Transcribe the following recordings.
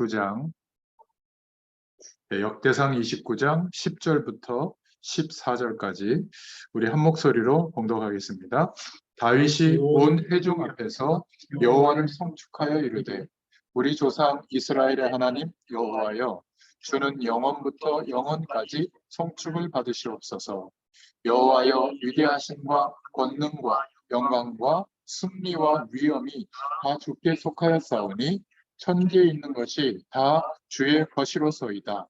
29장, 역대상 29장 10절부터 14절까지 우리 한 목소리로 봉독하겠습니다. 다윗이 온 회중 앞에서 여호와를 송축하여 이르되, 우리 조상 이스라엘의 하나님 여호와여, 주는 영원부터 영원까지 송축을 받으시옵소서. 여호와여, 위대하심과 권능과 영광과 승리와 위엄이 다 주께 속하였사오니 천지에 있는 것이 다 주의 것이로소이다.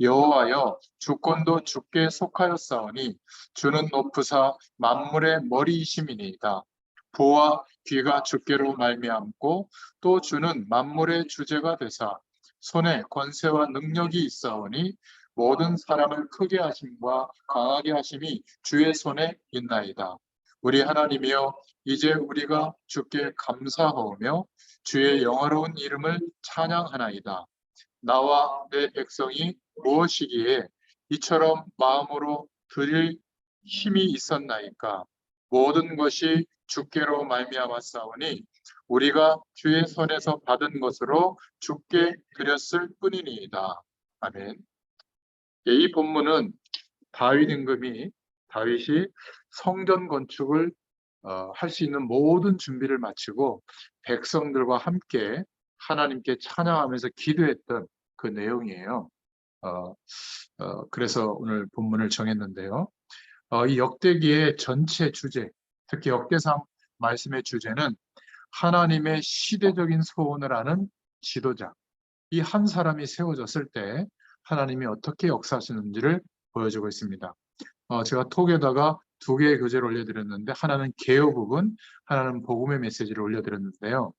여호와여, 주권도 주께 속하였사오니 주는 높으사 만물의 머리이심이니이다. 보와 귀가 주께로 말미암고 또 주는 만물의 주제가 되사 손에 권세와 능력이 있사오니 모든 사람을 크게 하심과 강하게 하심이 주의 손에 있나이다. 우리 하나님이여, 이제 우리가 주께 감사하오며 주의 영화로운 이름을 찬양하나이다. 나와 내 백성이 무엇이기에 이처럼 마음으로 드릴 힘이 있었나이까. 모든 것이 주께로 말미암았사오니 우리가 주의 손에서 받은 것으로 주께 드렸을 뿐이니이다. 아멘. 이 본문은 다윗이 성전 건축을 할 수 있는 모든 준비를 마치고 백성들과 함께 하나님께 찬양하면서 기도했던 그 내용이에요. 그래서 오늘 본문을 정했는데요. 이 역대기의 전체 주제, 특히 역대상 말씀의 주제는 하나님의 시대적인 소원을 아는 지도자, 이 한 사람이 세워졌을 때 하나님이 어떻게 역사하시는지를 보여주고 있습니다. 제가 톡에다가 두 개의 교재를 올려드렸는데, 하나는 개요 부분, 하나는 복음의 메시지를 올려드렸는데요.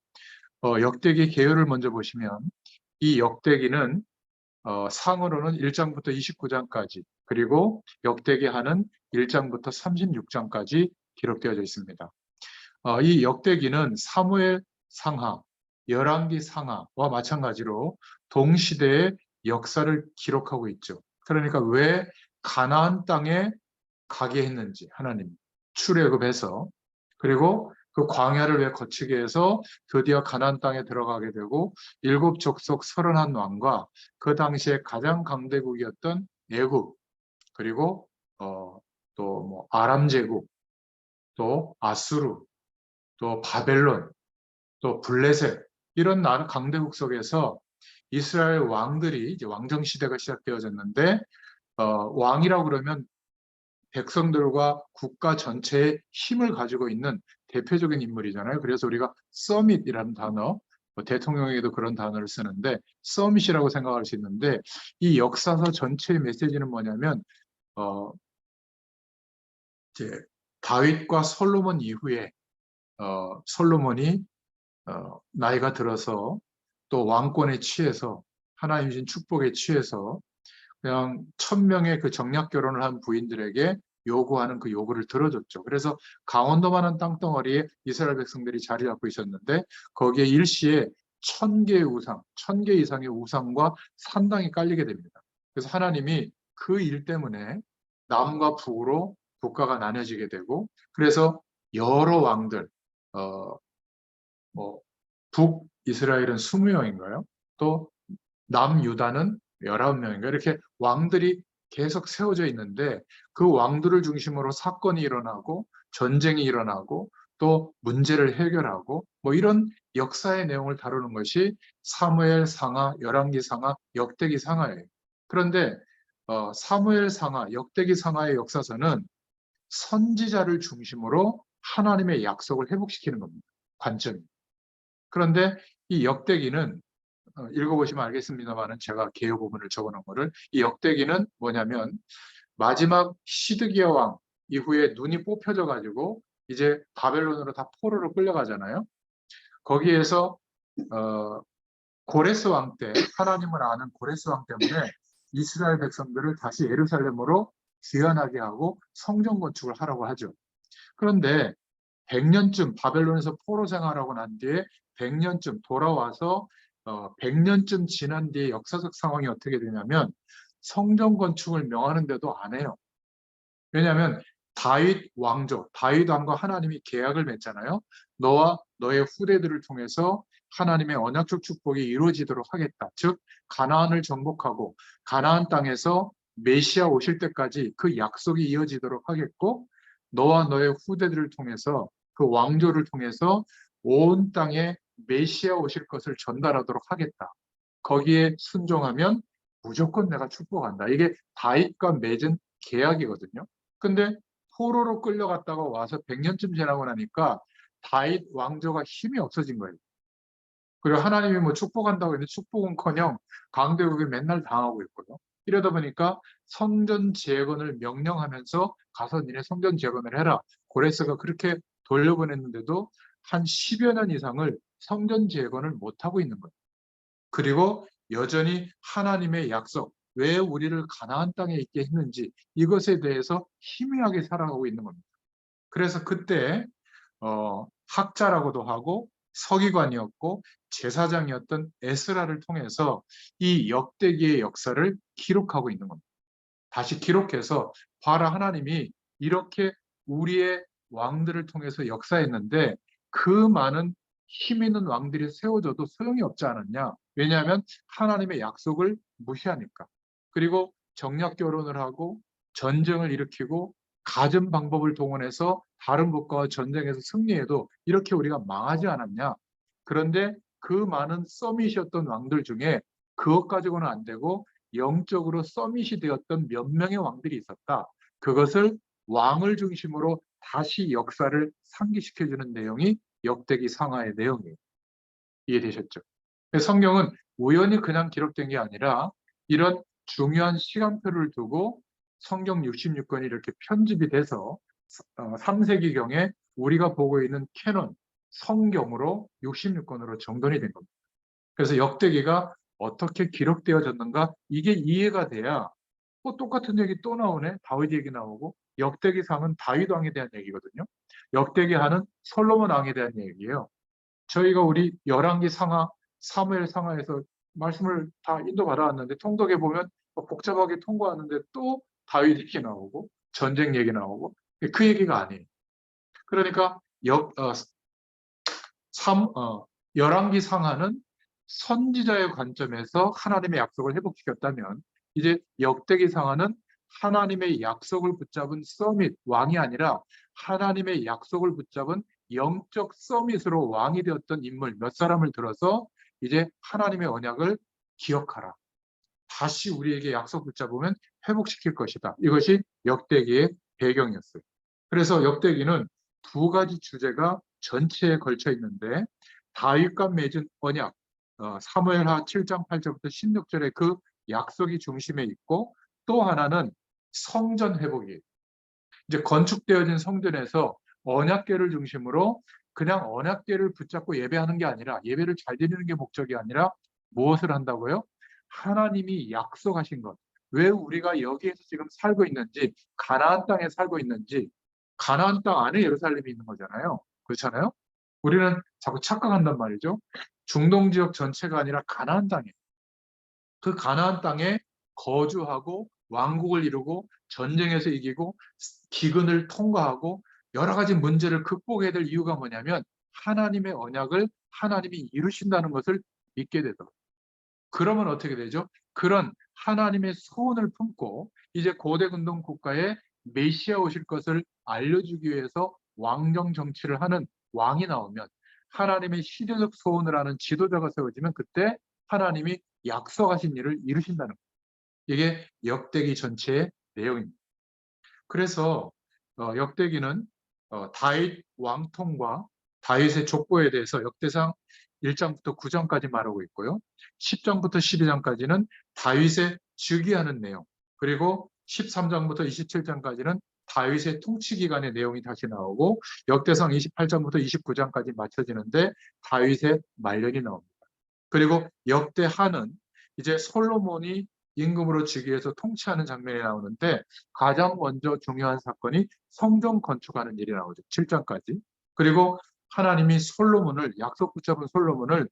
역대기 개요를 먼저 보시면, 이 역대기는 상으로는 1장부터 29장까지, 그리고 역대기 하는 1장부터 36장까지 기록되어져 있습니다. 이 역대기는 사무엘 상하, 열왕기 상하와 마찬가지로 동시대의 역사를 기록하고 있죠. 그러니까 왜 가나안 땅에 가게 했는지, 하나님 출애굽해서, 그리고 그 광야를 왜 거치게 해서 드디어 가나안 땅에 들어가게 되고, 일곱 족속 31왕과 그 당시에 가장 강대국이었던 애굽, 그리고 또 뭐 아람 제국, 또 아수르, 또 바벨론, 또 블레셋, 이런 강대국 속에서 이스라엘 왕들이, 이제 왕정 시대가 시작되어졌는데, 왕이라고 그러면 백성들과 국가 전체의 힘을 가지고 있는 대표적인 인물이잖아요. 그래서 우리가 서밋이라는 단어, 대통령에게도 그런 단어를 쓰는데 서밋이라고 생각할 수 있는데, 이 역사서 전체의 메시지는 뭐냐면 이제 다윗과 솔로몬 이후에 솔로몬이 나이가 들어서 또 왕권에 취해서, 하나님 주신 축복에 취해서 그냥 1000명의 그 정략 결혼을 한 부인들에게 요구하는 그 요구를 들어줬죠. 그래서 강원도만한 땅덩어리에 이스라엘 백성들이 자리 잡고 있었는데, 거기에 일시에 1000개의 우상, 1000개 이상의 우상과 산당이 깔리게 됩니다. 그래서 하나님이 그 일 때문에 남과 북으로 국가가 나뉘어지게 되고, 그래서 여러 왕들, 북이스라엘은 20명인가요? 또 남유다는 19명인가, 이렇게 왕들이 계속 세워져 있는데, 그 왕들을 중심으로 사건이 일어나고 전쟁이 일어나고 또 문제를 해결하고, 뭐 이런 역사의 내용을 다루는 것이 사무엘 상하, 열왕기 상하, 역대기 상하예요. 그런데 사무엘 상하, 역대기 상하의 역사서는 선지자를 중심으로 하나님의 약속을 회복시키는 겁니다. 관점이. 그런데 이 역대기는 읽어보시면 알겠습니다만, 제가 개요 부분을 적어놓은 거를, 이 역대기는 뭐냐면 마지막 시드기야 왕 이후에 눈이 뽑혀져 가지고 이제 바벨론으로 다 포로로 끌려가잖아요. 거기에서 고레스 왕 때, 하나님을 아는 고레스 왕 때문에 이스라엘 백성들을 다시 예루살렘으로 귀환하게 하고 성전 건축을 하라고 하죠. 그런데 100년쯤 바벨론에서 포로 생활하고 난 뒤에 100년쯤 돌아와서 100년쯤 지난 뒤에 역사적 상황이 어떻게 되냐면, 성전 건축을 명하는데도 안 해요. 왜냐하면 다윗 왕조, 다윗 왕과 하나님이 계약을 맺잖아요. 너와 너의 후대들을 통해서 하나님의 언약적 축복이 이루어지도록 하겠다. 즉 가나안을 정복하고 가나안 땅에서 메시아 오실 때까지 그 약속이 이어지도록 하겠고, 너와 너의 후대들을 통해서 그 왕조를 통해서 온 땅에 메시아 오실 것을 전달하도록 하겠다. 거기에 순종하면 무조건 내가 축복한다. 이게 다윗과 맺은 계약이거든요. 근데 포로로 끌려갔다가 와서 100년쯤 지나고 나니까 다윗 왕조가 힘이 없어진 거예요. 그리고 하나님이 뭐 축복한다고 했는데 축복은커녕 강대국에 맨날 당하고 있고요. 이러다 보니까 성전 재건을 명령하면서 가서 니네 성전 재건을 해라. 고레스가 그렇게 돌려보냈는데도 한 10여 년 이상을 성전 재건을 못하고 있는 거예요. 그리고 여전히 하나님의 약속, 왜 우리를 가나안 땅에 있게 했는지 이것에 대해서 희미하게 살아가고 있는 겁니다. 그래서 그때 학자라고도 하고 서기관이었고 제사장이었던 에스라를 통해서 이 역대기의 역사를 기록하고 있는 겁니다. 다시 기록해서 봐라, 하나님이 이렇게 우리의 왕들을 통해서 역사했는데 그 많은 힘 있는 왕들이 세워져도 소용이 없지 않았냐. 왜냐하면 하나님의 약속을 무시하니까. 그리고 정략 결혼을 하고 전쟁을 일으키고 가진 방법을 동원해서 다른 국가와 전쟁에서 승리해도 이렇게 우리가 망하지 않았냐. 그런데 그 많은 서밋이었던 왕들 중에 그것 가지고는 안 되고 영적으로 서밋이 되었던 몇 명의 왕들이 있었다. 그것을 왕을 중심으로 다시 역사를 상기시켜주는 내용이 역대기 상하의 내용이에요. 이해되셨죠? 성경은 우연히 그냥 기록된 게 아니라 이런 중요한 시간표를 두고 성경 66권이 이렇게 편집이 돼서 3세기경에 우리가 보고 있는 캐논, 성경으로 66권으로 정돈이 된 겁니다. 그래서 역대기가 어떻게 기록되어졌는가, 이게 이해가 돼야 똑같은 얘기 또 나오네. 다윗 얘기 나오고, 역대기상은 다윗 왕에 대한 얘기거든요. 역대기하는 솔로몬 왕에 대한 얘기예요. 저희가 우리 열왕기 상하, 사무엘 상하에서 말씀을 다 인도받아 왔는데 통독에 보면 복잡하게 통과하는데 또 다윗 얘기 나오고 전쟁 얘기 나오고, 그 얘기가 아니에요. 그러니까 열왕기 상하는 선지자의 관점에서 하나님의 약속을 회복시켰다면, 이제 역대기 상하는 하나님의 약속을 붙잡은 서밋, 왕이 아니라 하나님의 약속을 붙잡은 영적 서밋으로 왕이 되었던 인물 몇 사람을 들어서 이제 하나님의 언약을 기억하라. 다시 우리에게 약속 붙잡으면 회복시킬 것이다. 이것이 역대기의 배경이었어요. 그래서 역대기는 두 가지 주제가 전체에 걸쳐 있는데, 다윗과 맺은 언약, 사무엘하 7장 8절부터 16절의 그 약속이 중심에 있고, 또 하나는 성전 회복이에요. 이제 건축되어진 성전에서 언약궤를 중심으로 그냥 언약궤를 붙잡고 예배하는 게 아니라, 예배를 잘 드리는 게 목적이 아니라 무엇을 한다고요? 하나님이 약속하신 것. 왜 우리가 여기에서 지금 살고 있는지, 가나안 땅에 살고 있는지, 가나안 땅 안에 예루살렘이 있는 거잖아요. 그렇잖아요? 우리는 자꾸 착각한단 말이죠. 중동 지역 전체가 아니라 가나안 땅에, 그 가나안 땅에 거주하고 왕국을 이루고 전쟁에서 이기고 기근을 통과하고 여러 가지 문제를 극복해야 될 이유가 뭐냐면, 하나님의 언약을 하나님이 이루신다는 것을 믿게 되더라고요. 그러면 어떻게 되죠? 그런 하나님의 소원을 품고 이제 고대 근동 국가에 메시아 오실 것을 알려주기 위해서 왕정 정치를 하는 왕이 나오면, 하나님의 시대적 소원을 하는 지도자가 세워지면 그때 하나님이 약속하신 일을 이루신다는 거예요. 이게 역대기 전체의 내용입니다. 그래서 역대기는 다윗 왕통과 다윗의 족보에 대해서 역대상 1장부터 9장까지 말하고 있고요. 10장부터 12장까지는 다윗의 즉위하는 내용, 그리고 13장부터 27장까지는 다윗의 통치 기간의 내용이 다시 나오고, 역대상 28장부터 29장까지 맞춰지는데 다윗의 말년이 나옵니다. 그리고 역대하는 이제 솔로몬이 임금으로 즉위해서 통치하는 장면이 나오는데, 가장 먼저 중요한 사건이 성전 건축하는 일이 나오죠. 7장까지. 그리고 하나님이 솔로몬을, 약속 붙잡은 솔로몬을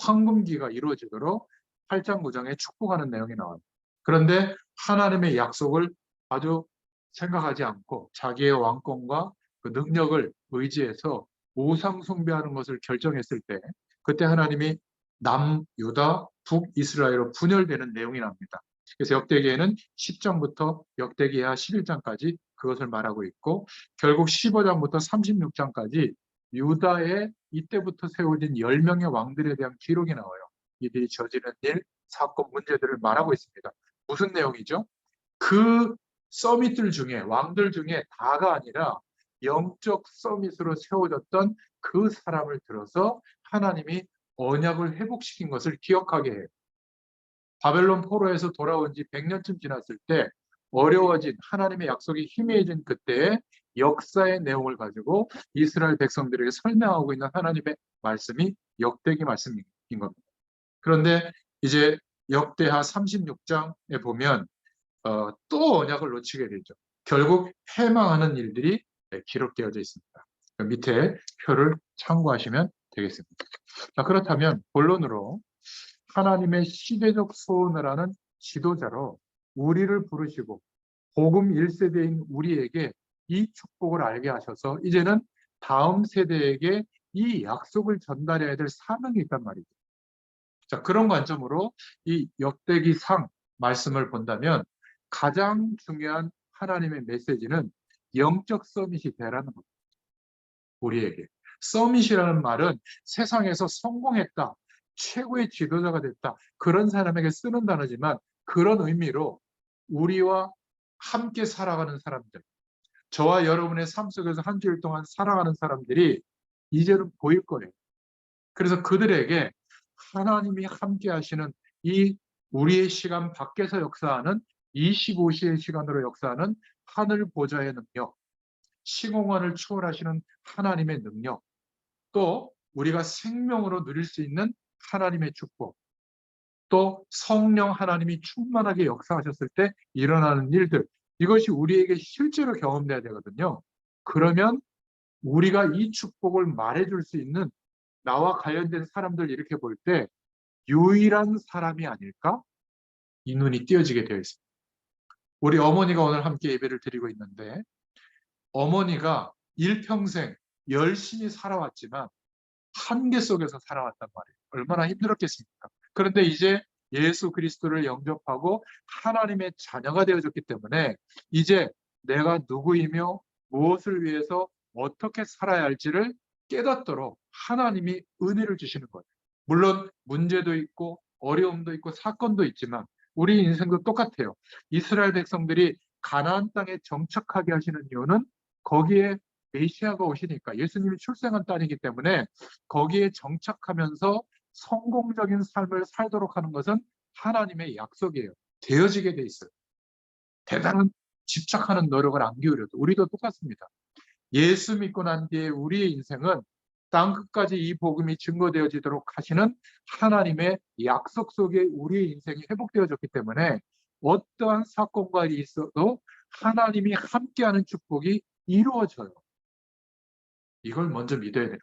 황금기가 이루어지도록 8장 9장에 축복하는 내용이 나와요. 그런데 하나님의 약속을 아주 생각하지 않고 자기의 왕권과 그 능력을 의지해서 우상 숭배하는 것을 결정했을 때, 그때 하나님이 남유다, 북이스라엘로 분열되는 내용이 나옵니다. 그래서 역대기에는 10장부터 역대기하 11장까지 그것을 말하고 있고, 결국 15장부터 36장까지 유다의 이때부터 세워진 10명의 왕들에 대한 기록이 나와요. 이들이 저지른 일, 사건, 문제들을 말하고 있습니다. 무슨 내용이죠? 그 서밋들 중에, 왕들 중에 다가 아니라 영적 서밋으로 세워졌던 그 사람을 들어서 하나님이 언약을 회복시킨 것을 기억하게 해요. 바벨론 포로에서 돌아온 지 100년쯤 지났을 때 어려워진, 하나님의 약속이 희미해진 그때의 역사의 내용을 가지고 이스라엘 백성들에게 설명하고 있는 하나님의 말씀이 역대기 말씀인 겁니다. 그런데 이제 역대하 36장에 보면 또 언약을 놓치게 되죠. 결국 패망하는 일들이 기록되어져 있습니다. 밑에 표를 참고하시면 되겠습니다. 자, 그렇다면 본론으로 하나님의 시대적 소원을 하는 지도자로 우리를 부르시고 복음 1세대인 우리에게 이 축복을 알게 하셔서 이제는 다음 세대에게 이 약속을 전달해야 될 사명이 있단 말이죠. 자, 그런 관점으로 이 역대기상 말씀을 본다면 가장 중요한 하나님의 메시지는 영적 서밋이 되라는 겁니다. 우리에게. 서밋이라는 말은 세상에서 성공했다, 최고의 지도자가 됐다, 그런 사람에게 쓰는 단어지만 그런 의미로 우리와 함께 살아가는 사람들, 저와 여러분의 삶 속에서 한 주일 동안 살아가는 사람들이 이제는 보일 거예요. 그래서 그들에게 하나님이 함께 하시는 이 우리의 시간 밖에서 역사하는 25시의 시간으로 역사하는 하늘 보좌의 능력, 시공간을 초월하시는 하나님의 능력, 또 우리가 생명으로 누릴 수 있는 하나님의 축복, 또 성령 하나님이 충만하게 역사하셨을 때 일어나는 일들, 이것이 우리에게 실제로 경험돼야 되거든요. 그러면 우리가 이 축복을 말해줄 수 있는 나와 관련된 사람들 이렇게 볼 때 유일한 사람이 아닐까? 이 눈이 띄어지게 되어 있습니다. 우리 어머니가 오늘 함께 예배를 드리고 있는데 어머니가 일평생 열심히 살아왔지만 한계 속에서 살아왔단 말이에요. 얼마나 힘들었겠습니까? 그런데 이제 예수 그리스도를 영접하고 하나님의 자녀가 되어졌기 때문에 이제 내가 누구이며 무엇을 위해서 어떻게 살아야 할지를 깨닫도록 하나님이 은혜를 주시는 거예요. 물론 문제도 있고 어려움도 있고 사건도 있지만 우리 인생도 똑같아요. 이스라엘 백성들이 가나안 땅에 정착하게 하시는 이유는 거기에 메시아가 오시니까, 예수님이 출생한 땅이기 때문에 거기에 정착하면서 성공적인 삶을 살도록 하는 것은 하나님의 약속이에요. 되어지게 돼 있어요. 대단한 집착하는 노력을 안 기울여도 우리도 똑같습니다. 예수 믿고 난 뒤에 우리의 인생은 땅 끝까지 이 복음이 증거되어지도록 하시는 하나님의 약속 속에 우리의 인생이 회복되어졌기 때문에 어떠한 사건과 일이 있어도 하나님이 함께하는 축복이 이루어져요. 이걸 먼저 믿어야 돼요.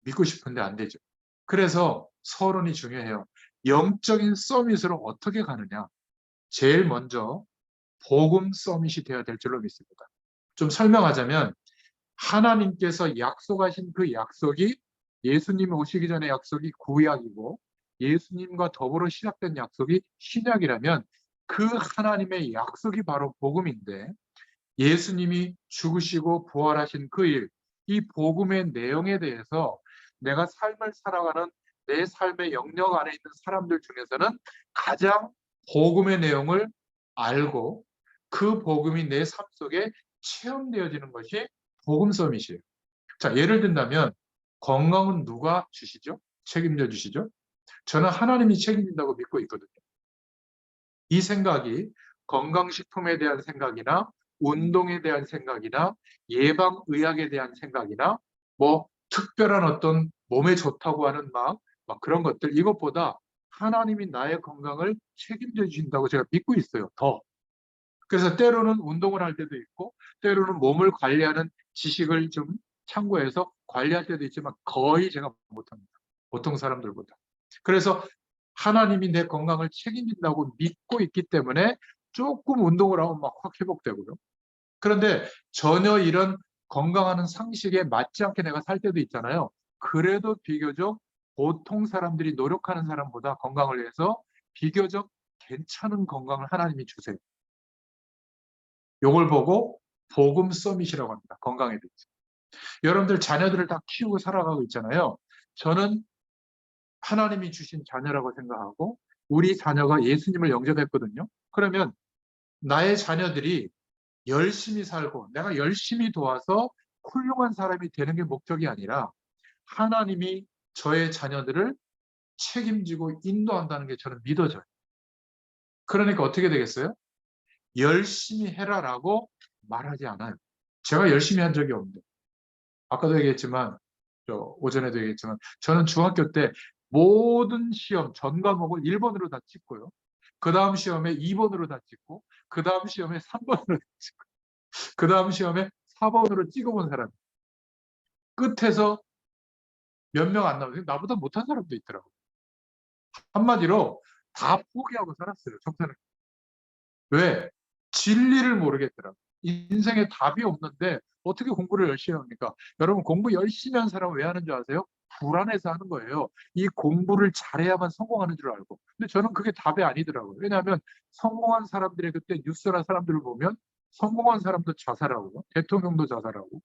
믿고 싶은데 안 되죠. 그래서 서론이 중요해요. 영적인 서밋으로 어떻게 가느냐. 제일 먼저 복음 서밋이 되어야 될 줄로 믿습니다. 좀 설명하자면 하나님께서 약속하신 그 약속이 예수님이 오시기 전에 약속이 구약이고 예수님과 더불어 시작된 약속이 신약이라면 그 하나님의 약속이 바로 복음인데 예수님이 죽으시고 부활하신 그 일, 이 복음의 내용에 대해서 내가 삶을 살아가는 내 삶의 영역 안에 있는 사람들 중에서는 가장 복음의 내용을 알고 그 복음이 내 삶 속에 체험되어지는 것이 복음 서밋이에요. 자, 예를 든다면 건강은 누가 주시죠? 책임져 주시죠? 저는 하나님이 책임진다고 믿고 있거든요. 이 생각이 건강식품에 대한 생각이나 운동에 대한 생각이나 예방의학에 대한 생각이나 뭐 특별한 어떤 몸에 좋다고 하는 막 그런 것들, 이것보다 하나님이 나의 건강을 책임져 주신다고 제가 믿고 있어요. 더. 그래서 때로는 운동을 할 때도 있고 때로는 몸을 관리하는 지식을 좀 참고해서 관리할 때도 있지만 거의 제가 못합니다. 보통 사람들보다. 그래서 하나님이 내 건강을 책임진다고 믿고 있기 때문에 조금 운동을 하면 막 확 회복되고요. 그런데 전혀 이런 건강하는 상식에 맞지 않게 내가 살 때도 있잖아요. 그래도 비교적 보통 사람들이 노력하는 사람보다 건강을 위해서 비교적 괜찮은 건강을 하나님이 주세요. 요걸 보고 복음 서밋이라고 합니다. 건강에 대해서. 여러분들 자녀들을 다 키우고 살아가고 있잖아요. 저는 하나님이 주신 자녀라고 생각하고 우리 자녀가 예수님을 영접했거든요. 그러면 나의 자녀들이 열심히 살고 내가 열심히 도와서 훌륭한 사람이 되는 게 목적이 아니라 하나님이 저의 자녀들을 책임지고 인도한다는 게 저는 믿어져요. 그러니까 어떻게 되겠어요? 열심히 해라라고 말하지 않아요. 제가 열심히 한 적이 없는데 아까도 얘기했지만 오전에도 얘기했지만 저는 중학교 때 모든 시험 전 과목을 1번으로 다 찍고요. 그 다음 시험에 2번으로 다 찍고 그 다음 시험에 3번으로 찍고 그 다음 시험에 4번으로 찍어본 사람 끝에서 몇 명 안 나오는데 나보다 못한 사람도 있더라고요. 한마디로 다 포기하고 살았어요. 청소년. 왜? 진리를 모르겠더라고요. 인생에 답이 없는데 어떻게 공부를 열심히 합니까? 여러분 공부 열심히 한 사람은 왜 하는 줄 아세요? 불안해서 하는 거예요. 이 공부를 잘해야만 성공하는 줄 알고. 근데 저는 그게 답이 아니더라고요. 왜냐하면 성공한 사람들의 그때 뉴스나 사람들을 보면 성공한 사람도 자살하고 대통령도 자살하고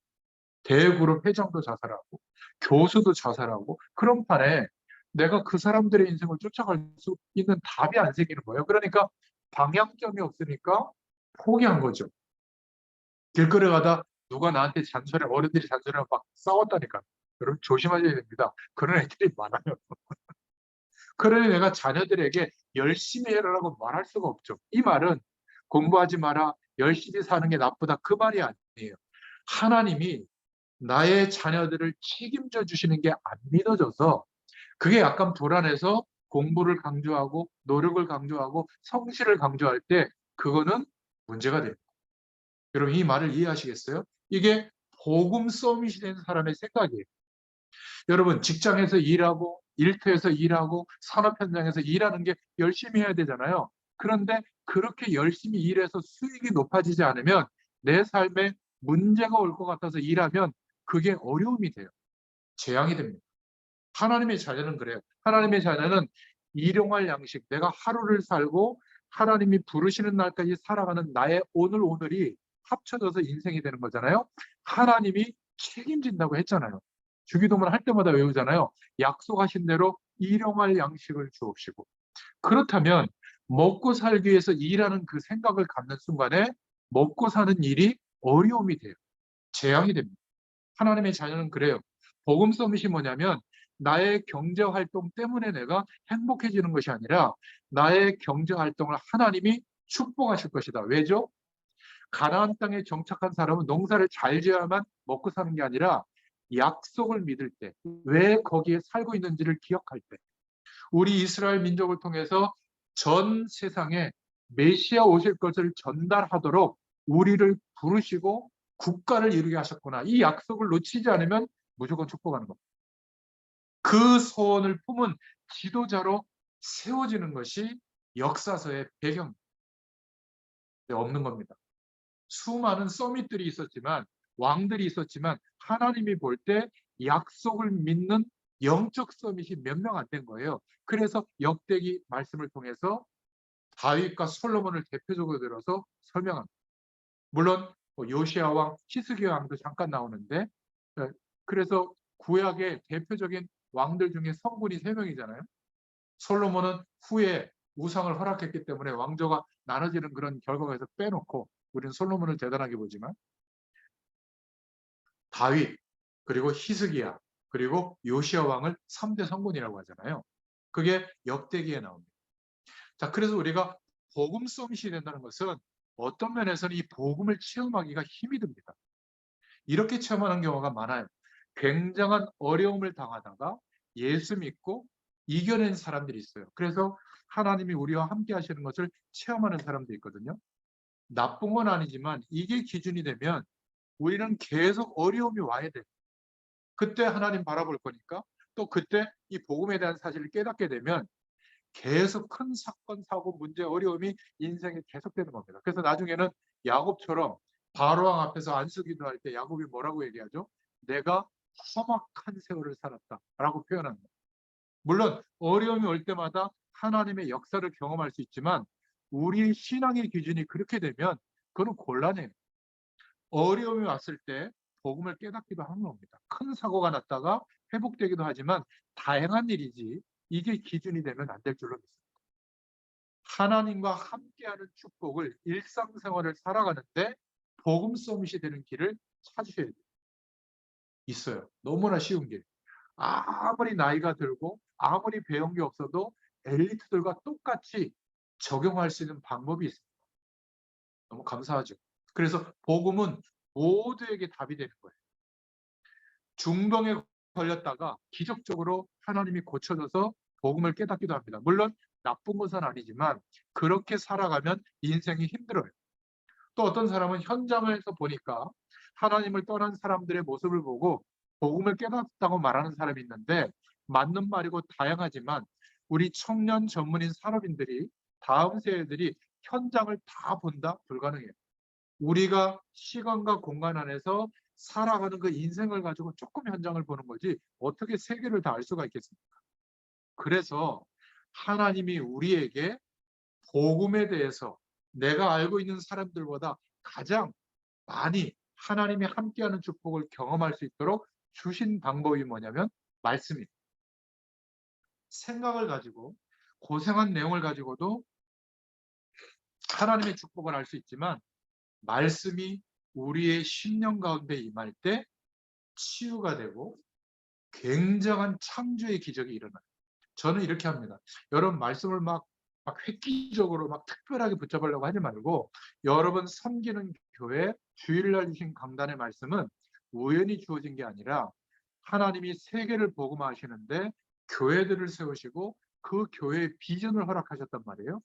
대그룹 회장도 자살하고 교수도 자살하고 그런 판에 내가 그 사람들의 인생을 쫓아갈 수 있는 답이 안 생기는 거예요. 그러니까 방향점이 없으니까 포기한 거죠. 길거리 가다 누가 나한테 어른들이 잔소리하고 막 싸웠다니까. 여러분 조심하셔야 됩니다. 그런 애들이 많아요. 그러니 내가 자녀들에게 열심히 해라라고 말할 수가 없죠. 이 말은 공부하지 마라, 열심히 사는 게 나쁘다 그 말이 아니에요. 하나님이 나의 자녀들을 책임져 주시는 게 안 믿어져서 그게 약간 불안해서 공부를 강조하고 노력을 강조하고 성실을 강조할 때 그거는 문제가 됩니다. 여러분 이 말을 이해하시겠어요? 이게 복음 서밋이 된 사람의 생각이에요. 여러분 직장에서 일하고 일터에서 일하고 산업 현장에서 일하는 게 열심히 해야 되잖아요. 그런데 그렇게 열심히 일해서 수익이 높아지지 않으면 내 삶에 문제가 올 것 같아서 일하면 그게 어려움이 돼요. 재앙이 됩니다. 하나님의 자녀는 그래요. 하나님의 자녀는 일용할 양식, 내가 하루를 살고 하나님이 부르시는 날까지 살아가는 나의 오늘이 합쳐져서 인생이 되는 거잖아요. 하나님이 책임진다고 했잖아요. 주기도문 할 때마다 외우잖아요. 약속하신 대로 일용할 양식을 주옵시고. 그렇다면 먹고 살기 위해서 일하는 그 생각을 갖는 순간에 먹고 사는 일이 어려움이 돼요. 재앙이 됩니다. 하나님의 자녀는 그래요. 복음 서밋이 뭐냐면 나의 경제 활동 때문에 내가 행복해지는 것이 아니라 나의 경제 활동을 하나님이 축복하실 것이다. 왜죠? 가나안 땅에 정착한 사람은 농사를 잘 지어야만 먹고 사는 게 아니라 약속을 믿을 때, 왜 거기에 살고 있는지를 기억할 때, 우리 이스라엘 민족을 통해서 전 세상에 메시아 오실 것을 전달하도록 우리를 부르시고 국가를 이루게 하셨구나. 이 약속을 놓치지 않으면 무조건 축복하는 겁니다. 그 소원을 품은 지도자로 세워지는 것이 역사서의 배경 없는 겁니다. 수많은 서밋들이 있었지만 왕들이 있었지만 하나님이 볼 때 약속을 믿는 영적 서밋이 몇 명 안 된 거예요. 그래서 역대기 말씀을 통해서 다윗과 솔로몬을 대표적으로 들어서 설명합니다. 물론 요시아 왕, 히스기야 왕도 잠깐 나오는데 그래서 구약의 대표적인 왕들 중에 성군이 3명이잖아요. 솔로몬은 후에 우상을 허락했기 때문에 왕조가 나눠지는 그런 결과에서 빼놓고 우리는 솔로몬을 대단하게 보지만 다윗 그리고 히스기야 그리고 요시아 왕을 3대 성군이라고 하잖아요. 그게 역대기에 나옵니다. 자, 그래서 우리가 복음 서밋이 된다는 것은 어떤 면에서는 이 복음을 체험하기가 힘이 듭니다. 이렇게 체험하는 경우가 많아요. 굉장한 어려움을 당하다가 예수 믿고 이겨낸 사람들이 있어요. 그래서 하나님이 우리와 함께 하시는 것을 체험하는 사람도 있거든요. 나쁜 건 아니지만 이게 기준이 되면 우리는 계속 어려움이 와야 돼요. 그때 하나님 바라볼 거니까 또 그때 이 복음에 대한 사실을 깨닫게 되면 계속 큰 사건, 사고, 문제, 어려움이 인생에 계속되는 겁니다. 그래서 나중에는 야곱처럼 바로왕 앞에서 안수기도 할 때 야곱이 뭐라고 얘기하죠? 내가 험악한 세월을 살았다라고 표현합니다. 물론 어려움이 올 때마다 하나님의 역사를 경험할 수 있지만 우리의 신앙의 기준이 그렇게 되면 그건 곤란해요. 어려움이 왔을 때 복음을 깨닫기도 하는 겁니다. 큰 사고가 났다가 회복되기도 하지만 다행한 일이지 이게 기준이 되면 안 될 줄로 믿습니다. 하나님과 함께하는 축복을 일상생활을 살아가는데 복음 서밋이 되는 길을 찾으셔야 돼요. 있어요. 너무나 쉬운 길. 아무리 나이가 들고 아무리 배운 게 없어도 엘리트들과 똑같이 적용할 수 있는 방법이 있습니다. 너무 감사하죠. 그래서 복음은 모두에게 답이 되는 거예요. 중병에 걸렸다가 기적적으로 하나님이 고쳐줘서 복음을 깨닫기도 합니다. 물론 나쁜 것은 아니지만 그렇게 살아가면 인생이 힘들어요. 또 어떤 사람은 현장에서 보니까 하나님을 떠난 사람들의 모습을 보고 복음을 깨닫다고 말하는 사람이 있는데 맞는 말이고 다양하지만 우리 청년 전문인 산업인들이 다음 세대들이 현장을 다 본다? 불가능해요. 우리가 시간과 공간 안에서 살아가는 그 인생을 가지고 조금 현장을 보는 거지 어떻게 세계를 다 알 수가 있겠습니까? 그래서 하나님이 우리에게 복음에 대해서 내가 알고 있는 사람들보다 가장 많이 하나님이 함께하는 축복을 경험할 수 있도록 주신 방법이 뭐냐면 말씀입니다. 생각을 가지고 고생한 내용을 가지고도 하나님의 축복을 알 수 있지만 말씀이 우리의 심령 가운데 임할 때 치유가 되고 굉장한 창조의 기적이 일어나요. 저는 이렇게 합니다. 여러분 말씀을 막 획기적으로 막 특별하게 붙잡으려고 하지 말고 여러분 섬기는 교회 주일날 주신 강단의 말씀은 우연히 주어진 게 아니라 하나님이 세계를 복음화하시는데 교회들을 세우시고 그 교회의 비전을 허락하셨단 말이에요.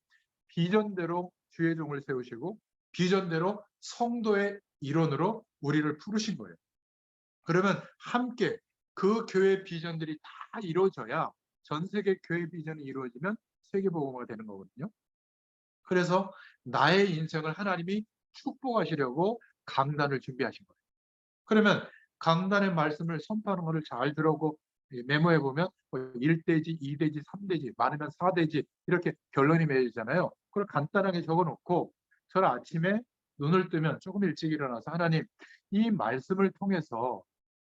비전대로 주의 종을 세우시고 비전대로 성도의 일원으로 우리를 부르신 거예요. 그러면 함께 그 교회 비전들이 다 이루어져야 전 세계 교회 비전이 이루어지면 세계복음화가 되는 거거든요. 그래서 나의 인생을 하나님이 축복하시려고 강단을 준비하신 거예요. 그러면 강단의 말씀을 선포하는 것을 잘 들어보고 메모해 보면 1대지, 2대지, 3대지, 많으면 4대지 이렇게 결론이 맺어지잖아요. 그걸 간단하게 적어놓고 저는 아침에 눈을 뜨면 조금 일찍 일어나서 하나님 이 말씀을 통해서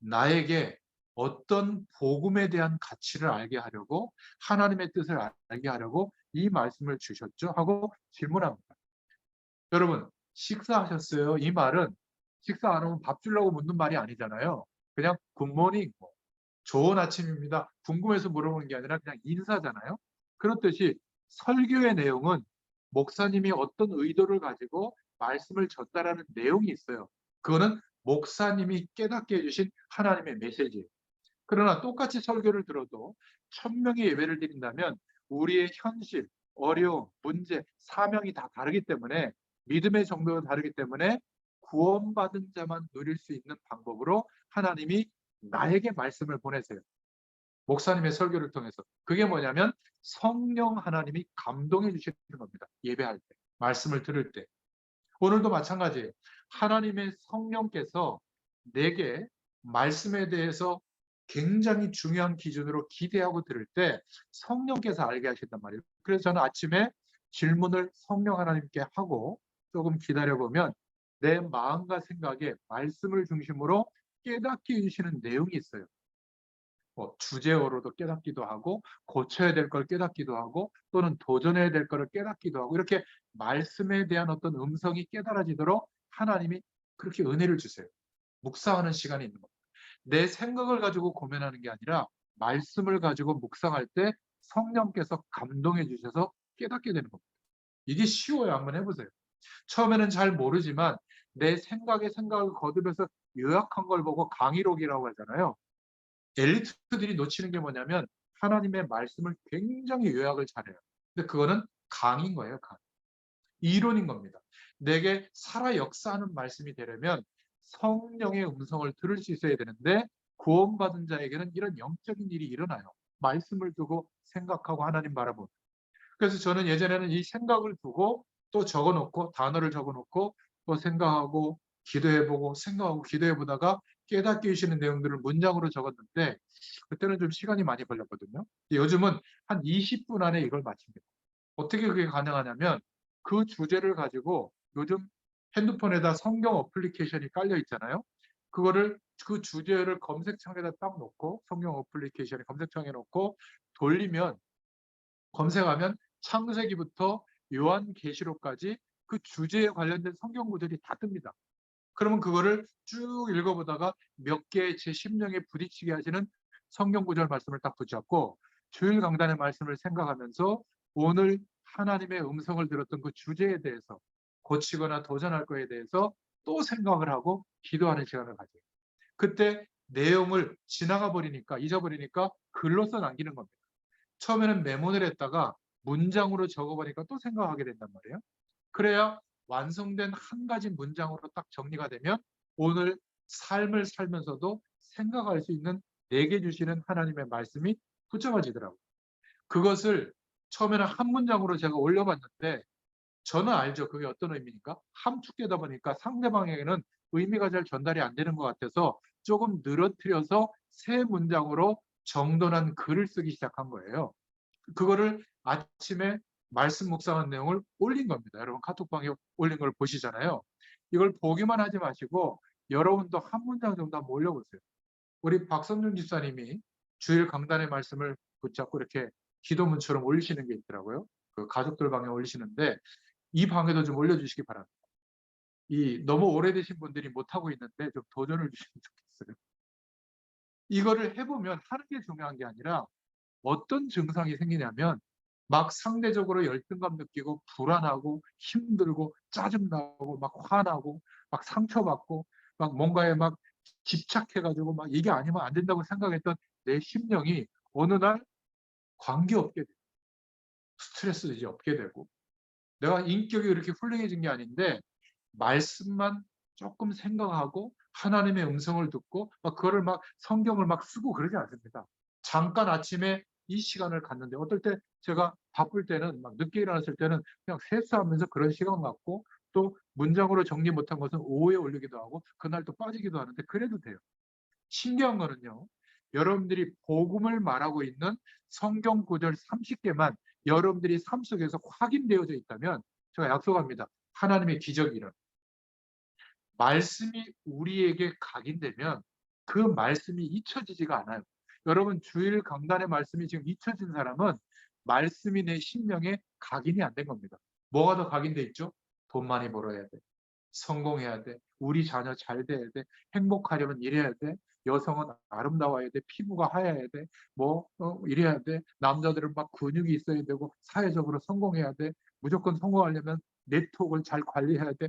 나에게 어떤 복음에 대한 가치를 알게 하려고 하나님의 뜻을 알게 하려고 이 말씀을 주셨죠? 하고 질문합니다. 여러분 식사하셨어요? 이 말은 식사 안 하면 밥 주려고 묻는 말이 아니잖아요. 그냥 굿모닝, 좋은 아침입니다. 궁금해서 물어보는 게 아니라 그냥 인사잖아요. 그렇듯이 설교의 내용은 목사님이 어떤 의도를 가지고 말씀을 전달하는 내용이 있어요. 그거는 목사님이 깨닫게 해주신 하나님의 메시지예요. 그러나 똑같이 설교를 들어도 1000명의 예배를 드린다면 우리의 현실, 어려움, 문제, 사명이 다 다르기 때문에 믿음의 정도가 다르기 때문에 구원받은 자만 누릴 수 있는 방법으로 하나님이 나에게 말씀을 보내세요. 목사님의 설교를 통해서. 그게 뭐냐면 성령 하나님이 감동해 주시는 겁니다. 예배할 때, 말씀을 들을 때. 오늘도 마찬가지예요. 하나님의 성령께서 내게 말씀에 대해서 굉장히 중요한 기준으로 기대하고 들을 때 성령께서 알게 하신단 말이에요. 그래서 저는 아침에 질문을 성령 하나님께 하고 조금 기다려보면 내 마음과 생각에 말씀을 중심으로 깨닫게 해주시는 내용이 있어요. 주제어로도 깨닫기도 하고 고쳐야 될 걸 깨닫기도 하고 또는 도전해야 될 거를 깨닫기도 하고 이렇게 말씀에 대한 어떤 음성이 깨달아지도록 하나님이 그렇게 은혜를 주세요. 묵상하는 시간이 있는 겁니다. 내 생각을 가지고 고민하는 게 아니라 말씀을 가지고 묵상할 때 성령께서 감동해 주셔서 깨닫게 되는 겁니다. 이게 쉬워요. 한번 해보세요. 처음에는 잘 모르지만 내 생각에 생각을 거듭해서 요약한 걸 보고 강의록이라고 하잖아요. 엘리트들이 놓치는 게 뭐냐면 하나님의 말씀을 굉장히 요약을 잘해요. 근데 그거는 강인 거예요. 강. 이론인 겁니다. 내게 살아 역사하는 말씀이 되려면 성령의 음성을 들을 수 있어야 되는데 구원받은 자에게는 이런 영적인 일이 일어나요. 말씀을 두고 생각하고 하나님 바라보고. 그래서 저는 예전에는 이 생각을 두고 또 적어놓고 단어를 적어놓고 또 생각하고 기도해보고 생각하고 기도해보다가 깨닫게 해주시는 내용들을 문장으로 적었는데 그때는 좀 시간이 많이 걸렸거든요. 요즘은 한 20분 안에 이걸 마칩니다. 어떻게 그게 가능하냐면 그 주제를 가지고 요즘 핸드폰에다 성경 어플리케이션이 깔려 있잖아요. 그거를 그 주제를 검색창에다 딱 놓고 성경 어플리케이션에 검색창에 놓고 돌리면 검색하면 창세기부터 요한계시록까지 그 주제에 관련된 성경 구절이 다 뜹니다. 그러면 그거를 쭉 읽어보다가 몇 개의 제 심령에 부딪히게 하시는 성경 구절 말씀을 딱 붙잡고 주일 강단의 말씀을 생각하면서 오늘 하나님의 음성을 들었던 그 주제에 대해서 고치거나 도전할 거에 대해서 또 생각을 하고 기도하는 시간을 가져요. 그때 내용을 지나가 버리니까 잊어버리니까 글로써 남기는 겁니다. 처음에는 메모를 했다가 문장으로 적어보니까 또 생각하게 된단 말이에요. 그래야 완성된 한 가지 문장으로 딱 정리가 되면 오늘 삶을 살면서도 생각할 수 있는 내게 주시는 하나님의 말씀이 붙잡아지더라고요. 그것을 처음에는 한 문장으로 제가 올려봤는데 저는 알죠. 그게 어떤 의미니까. 함축되다 보니까 상대방에게는 의미가 잘 전달이 안 되는 것 같아서 조금 늘어뜨려서 세 문장으로 정돈한 글을 쓰기 시작한 거예요. 그거를 아침에 말씀 묵상한 내용을 올린 겁니다. 여러분 카톡방에 올린 걸 보시잖아요. 이걸 보기만 하지 마시고 여러분도 한 문장 정도 한번 올려보세요. 우리 박성준 집사님이 주일 강단의 말씀을 붙잡고 이렇게 기도문처럼 올리시는 게 있더라고요. 그 가족들 방에 올리시는데 이 방에도 좀 올려주시기 바랍니다. 이 너무 오래되신 분들이 못하고 있는데 좀 도전을 주시면 좋겠어요. 이거를 해보면 하는 게 중요한 게 아니라 어떤 증상이 생기냐면 막 상대적으로 열등감 느끼고 불안하고 힘들고 짜증나고 막 화나고 막 상처받고 막 뭔가에 막 집착해가지고 막 이게 아니면 안 된다고 생각했던 내 심령이 어느 날 관계없게 되고 스트레스도 이제 없게 되고 내가 인격이 그렇게 훌륭해진 게 아닌데 말씀만 조금 생각하고 하나님의 음성을 듣고 막 그거를 막 성경을 막 쓰고 그러지 않습니다. 잠깐 아침에 이 시간을 갖는데 어떨 때 제가 바쁠 때는 막 늦게 일어났을 때는 그냥 세수하면서 그런 시간 갖고 또 문장으로 정리 못한 것은 오후에 올리기도 하고 그날 또 빠지기도 하는데 그래도 돼요. 신기한 거는요. 여러분들이 복음을 말하고 있는 성경 구절 30개만 여러분들이 삶 속에서 확인되어져 있다면 제가 약속합니다. 하나님의 기적이 일어나요. 말씀이 우리에게 각인되면 그 말씀이 잊혀지지가 않아요. 여러분 주일 강단의 말씀이 지금 잊혀진 사람은 말씀이 내 심령에 각인이 안 된 겁니다. 뭐가 더 각인돼 있죠? 돈 많이 벌어야 돼. 성공해야 돼. 우리 자녀 잘 돼야 돼. 행복하려면 이래야 돼. 여성은 아름다워야 돼. 피부가 하얘야 돼. 이래야 돼. 남자들은 막 근육이 있어야 되고 사회적으로 성공해야 돼. 무조건 성공하려면 네트워크를 잘 관리해야 돼.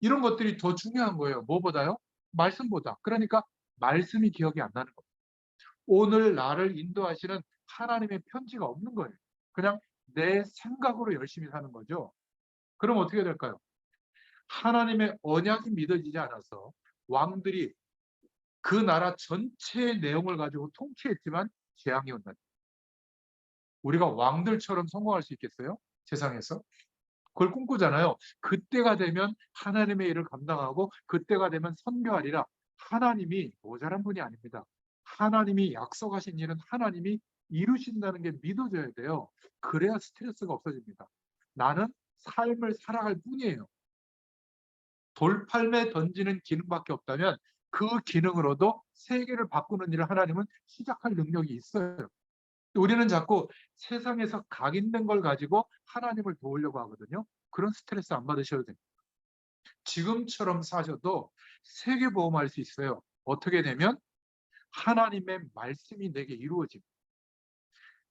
이런 것들이 더 중요한 거예요. 뭐보다요? 말씀보다. 그러니까 말씀이 기억이 안 나는 거예요. 오늘 나를 인도하시는 하나님의 편지가 없는 거예요. 그냥 내 생각으로 열심히 사는 거죠. 그럼 어떻게 될까요? 하나님의 언약이 믿어지지 않아서 왕들이 그 나라 전체의 내용을 가지고 통치했지만 재앙이 온다. 우리가 왕들처럼 성공할 수 있겠어요? 세상에서? 그걸 꿈꾸잖아요. 그때가 되면 하나님의 일을 감당하고 그때가 되면 선교하리라. 하나님이 모자란 분이 아닙니다. 하나님이 약속하신 일은 하나님이 이루신다는 게 믿어져야 돼요. 그래야 스트레스가 없어집니다. 나는 삶을 살아갈 뿐이에요. 돌팔매 던지는 기능밖에 없다면 그 기능으로도 세계를 바꾸는 일을 하나님은 시작할 능력이 있어요. 우리는 자꾸 세상에서 각인된 걸 가지고 하나님을 도우려고 하거든요. 그런 스트레스 안 받으셔도 됩니다. 지금처럼 사셔도 세계보험할 수 있어요. 어떻게 되면 하나님의 말씀이 내게 이루어집니다.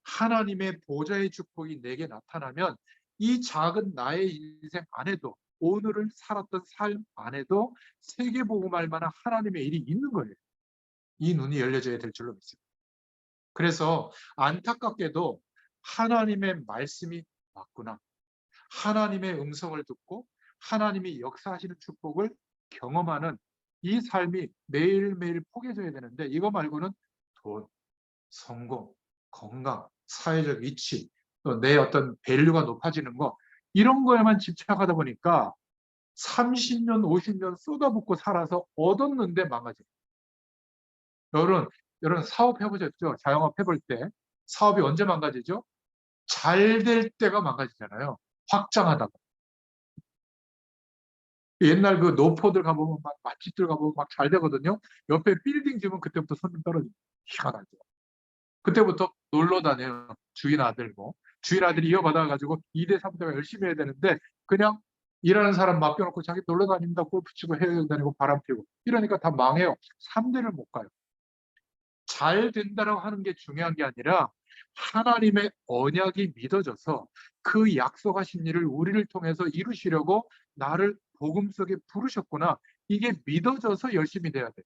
하나님의 보좌의 축복이 내게 나타나면 이 작은 나의 인생 안에도 오늘을 살았던 삶 안에도 세계복음할 만한 하나님의 일이 있는 거예요. 이 눈이 열려져야 될 줄로 믿습니다. 그래서 안타깝게도 하나님의 말씀이 맞구나. 하나님의 음성을 듣고 하나님이 역사하시는 축복을 경험하는 이 삶이 매일매일 포개져야 되는데 이거 말고는 돈, 성공, 건강, 사회적 위치, 또 내 어떤 밸류가 높아지는 거 이런 거에만 집착하다 보니까 30년, 50년 쏟아붓고 살아서 얻었는데 망가져요. 여러분 사업 해보셨죠? 자영업 해볼 때 사업이 언제 망가지죠? 잘 될 때가 망가지잖아요. 확장하다가. 옛날 그 노포들 가보면 막 맛집들 가보면 막 잘 되거든요. 옆에 빌딩 지으면 그때부터 손님 떨어지고 희한하죠. 그때부터 놀러 다녀요. 주인 아들 뭐. 주인 아들이 이어받아가지고 2대 3대가 열심히 해야 되는데 그냥 일하는 사람 맡겨놓고 자기 놀러 다닙니다. 골프 치고 해외 다니고 바람 피고 이러니까 다 망해요. 3대를 못 가요. 잘 된다라고 하는 게 중요한 게 아니라 하나님의 언약이 믿어져서 그 약속하신 일을 우리를 통해서 이루시려고 나를 복음 속에 부르셨구나. 이게 믿어져서 열심히 돼야 돼.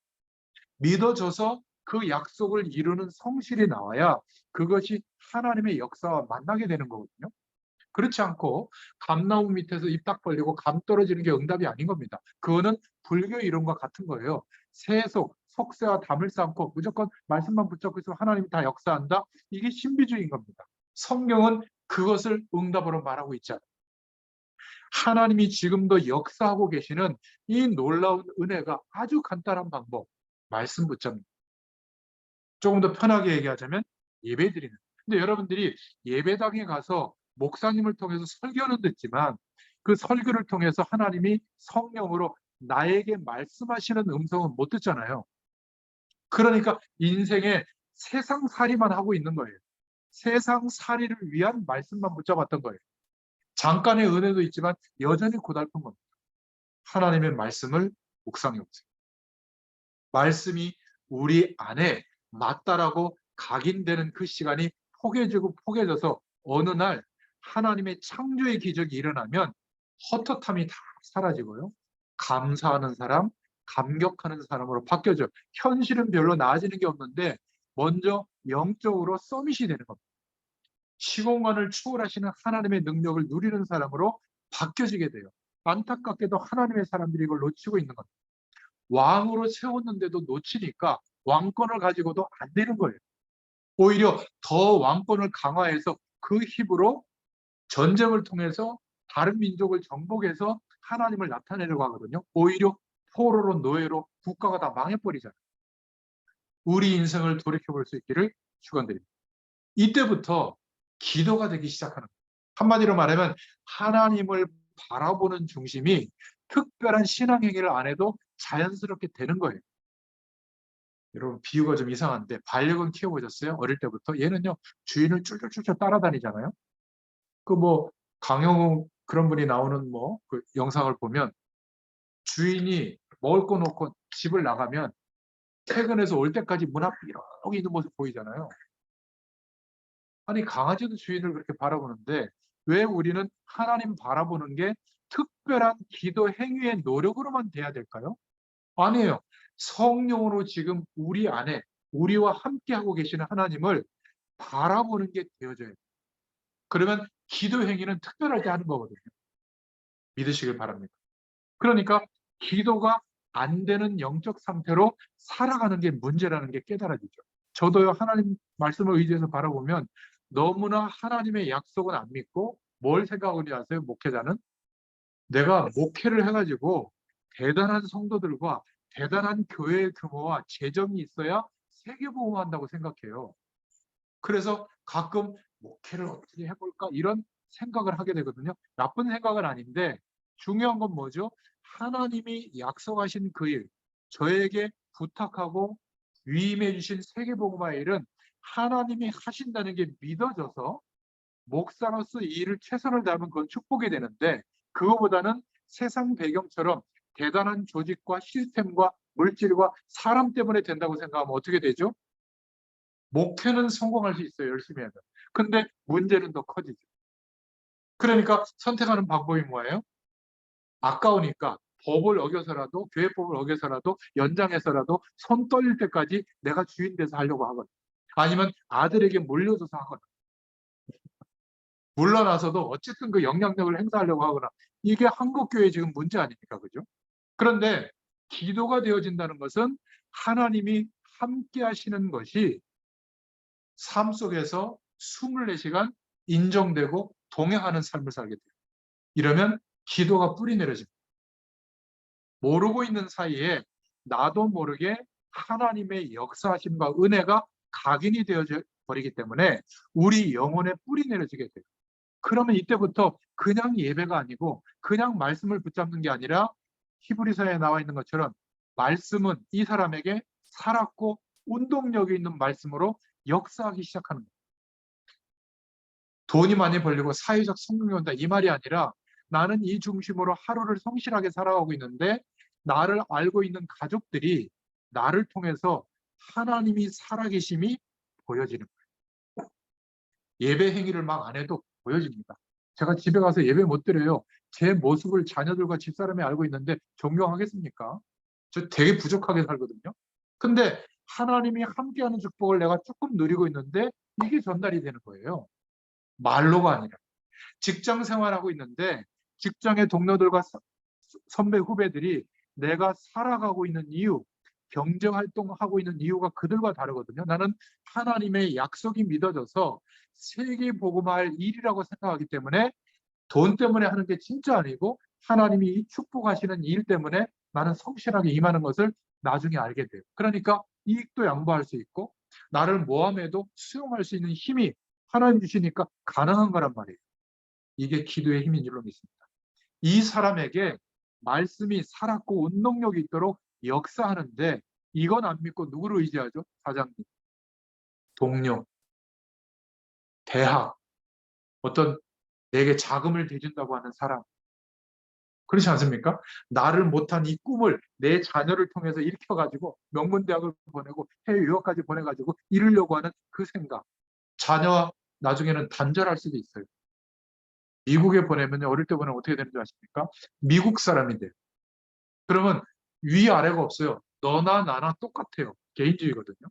믿어져서 그 약속을 이루는 성실이 나와야 그것이 하나님의 역사와 만나게 되는 거거든요. 그렇지 않고 감나무 밑에서 입 딱 벌리고 감 떨어지는 게 응답이 아닌 겁니다. 그거는 불교 이론과 같은 거예요. 세속, 속세와 담을 쌓고 무조건 말씀만 붙잡고 있으면 하나님이 다 역사한다. 이게 신비주의인 겁니다. 성경은 그것을 응답으로 말하고 있지 않아요. 하나님이 지금도 역사하고 계시는 이 놀라운 은혜가 아주 간단한 방법, 말씀 붙잡는. 조금 더 편하게 얘기하자면 예배드리는. 근데 여러분들이 예배당에 가서 목사님을 통해서 설교는 듣지만 그 설교를 통해서 하나님이 성령으로 나에게 말씀하시는 음성은 못 듣잖아요. 그러니까 인생에 세상살이만 하고 있는 거예요. 세상살이를 위한 말씀만 붙잡았던 거예요. 잠깐의 은혜도 있지만 여전히 고달픈 겁니다. 하나님의 말씀을 묵상해 보세요. 말씀이 우리 안에 맞다라고 각인되는 그 시간이 포개지고 포개져서 어느 날 하나님의 창조의 기적이 일어나면 헛헛함이 다 사라지고요. 감사하는 사람, 감격하는 사람으로 바뀌어져요. 현실은 별로 나아지는 게 없는데 먼저 영적으로 서밋이 되는 겁니다. 시공간을 초월하시는 하나님의 능력을 누리는 사람으로 바뀌어지게 돼요. 안타깝게도 하나님의 사람들이 이걸 놓치고 있는 겁니다. 왕으로 세웠는데도 놓치니까 왕권을 가지고도 안 되는 거예요. 오히려 더 왕권을 강화해서 그 힘으로 전쟁을 통해서 다른 민족을 정복해서 하나님을 나타내려고 하거든요. 오히려 포로로 노예로 국가가 다 망해버리잖아요. 우리 인생을 돌이켜볼 수 있기를 축원드립니다. 이때부터 기도가 되기 시작하는 거예요. 한마디로 말하면 하나님을 바라보는 중심이 특별한 신앙행위를 안 해도 자연스럽게 되는 거예요. 여러분 비유가 좀 이상한데 반려견 키워보셨어요? 어릴 때부터? 얘는요 주인을 쫄쫄쫄쫄 따라다니잖아요. 그 뭐 강영웅 그런 분이 나오는 뭐 그 영상을 보면 주인이 먹을 거 놓고 집을 나가면 퇴근해서 올 때까지 문 앞에 이러고 있는 모습 보이잖아요. 아니 강아지도 주인을 그렇게 바라보는데 왜 우리는 하나님 바라보는 게 특별한 기도 행위의 노력으로만 돼야 될까요? 아니에요. 성령으로 지금 우리 안에 우리와 함께하고 계시는 하나님을 바라보는 게 되어져야 돼요. 그러면 기도 행위는 특별할 때 하는 거거든요. 믿으시길 바랍니다. 그러니까 기도가 안 되는 영적 상태로 살아가는 게 문제라는 게 깨달아지죠. 저도요 하나님 말씀을 의지해서 바라보면 너무나 하나님의 약속은 안 믿고 뭘 생각하는지 아세요? 목회자는 내가 목회를 해가지고 대단한 성도들과 대단한 교회의 규모와 재정이 있어야 세계보험한다고 생각해요. 그래서 가끔 목회를 어떻게 해볼까 이런 생각을 하게 되거든요. 나쁜 생각은 아닌데 중요한 건 뭐죠? 하나님이 약속하신 그 일, 저에게 부탁하고 위임해 주신 세계복음화의 일은 하나님이 하신다는 게 믿어져서 목사로서 이 일을 최선을 다하면 그건 축복이 되는데 그거보다는 세상 배경처럼 대단한 조직과 시스템과 물질과 사람 때문에 된다고 생각하면 어떻게 되죠? 목회는 성공할 수 있어요. 열심히 하면. 근데 문제는 더 커지죠. 그러니까 선택하는 방법이 뭐예요? 아까우니까 법을 어겨서라도 교회법을 어겨서라도 연장해서라도 손 떨릴 때까지 내가 주인 돼서 하려고 하거나 아니면 아들에게 물려줘서 하거나 물러나서도 어쨌든 그 영향력을 행사하려고 하거나 이게 한국교회 지금 문제 아닙니까? 그죠? 그런데 기도가 되어진다는 것은 하나님이 함께 하시는 것이 삶 속에서 24시간 인정되고 동행하는 삶을 살게 돼요. 이러면 기도가 뿌리 내려집니다. 모르고 있는 사이에 나도 모르게 하나님의 역사하심과 은혜가 각인이 되어 버리기 때문에 우리 영혼에 뿌리 내려지게 돼요. 그러면 이때부터 그냥 예배가 아니고 그냥 말씀을 붙잡는 게 아니라 히브리서에 나와 있는 것처럼 말씀은 이 사람에게 살았고 운동력이 있는 말씀으로 역사하기 시작하는 거예요. 돈이 많이 벌리고 사회적 성공이 온다 이 말이 아니라 나는 이 중심으로 하루를 성실하게 살아가고 있는데 나를 알고 있는 가족들이 나를 통해서 하나님이 살아계심이 보여지는 거예요. 예배 행위를 막 안 해도 보여집니다. 제가 집에 가서 예배 못 드려요. 제 모습을 자녀들과 집사람이 알고 있는데 존경하겠습니까? 저 되게 부족하게 살거든요. 근데 하나님이 함께하는 축복을 내가 조금 누리고 있는데 이게 전달이 되는 거예요. 말로가 아니라. 직장 생활하고 있는데 직장의 동료들과 선배 후배들이 내가 살아가고 있는 이유, 경제 활동하고 있는 이유가 그들과 다르거든요. 나는 하나님의 약속이 믿어져서 세계 복음할 일이라고 생각하기 때문에 돈 때문에 하는 게 진짜 아니고 하나님이 이 축복하시는 일 때문에 나는 성실하게 임하는 것을 나중에 알게 돼요. 그러니까 이익도 양보할 수 있고 나를 모함해도 수용할 수 있는 힘이 하나님 주시니까 가능한 거란 말이에요. 이게 기도의 힘인 줄로 믿습니다. 이 사람에게 말씀이 살았고 운동력이 있도록 역사하는데 이건 안 믿고 누구를 의지하죠? 사장님, 동료, 대학, 어떤 내게 자금을 대준다고 하는 사람. 그렇지 않습니까? 나를 못한 이 꿈을 내 자녀를 통해서 일으켜가지고 명문대학을 보내고 해외 유학까지 보내가지고 이루려고 하는 그 생각. 자녀와 나중에는 단절할 수도 있어요. 미국에 보내면 어릴 때 보내면 어떻게 되는 줄 아십니까? 미국 사람이 돼요. 그러면 위아래가 없어요. 너나 나나 똑같아요. 개인주의거든요.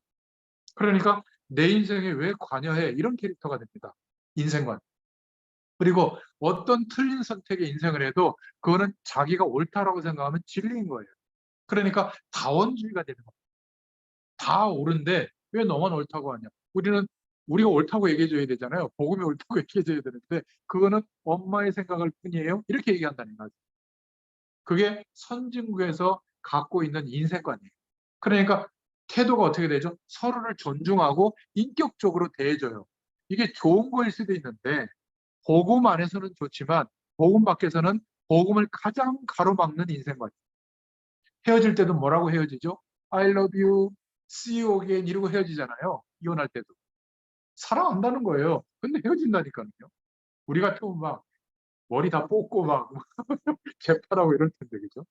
그러니까 내 인생에 왜 관여해? 이런 캐릭터가 됩니다. 인생관. 그리고 어떤 틀린 선택의 인생을 해도 그거는 자기가 옳다라고 생각하면 진리인 거예요. 그러니까 다원주의가 되는 겁니다. 다 옳은데 왜 너만 옳다고 하냐? 우리가 옳다고 얘기해줘야 되잖아요. 복음이 옳다고 얘기해줘야 되는데 그거는 엄마의 생각일 뿐이에요. 이렇게 얘기한다는 거죠. 그게 선진국에서 갖고 있는 인생관이에요. 그러니까 태도가 어떻게 되죠? 서로를 존중하고 인격적으로 대해줘요. 이게 좋은 거일 수도 있는데 복음 안에서는 좋지만 복음 밖에서는 복음을 가장 가로막는 인생관이에요. 헤어질 때도 뭐라고 헤어지죠? I love you, see you again 이러고 헤어지잖아요. 이혼할 때도. 사랑한다는 거예요. 근데 헤어진다니까요. 우리 같으면 막 머리 다 뽑고 막 재판하고 이럴 텐데 그죠?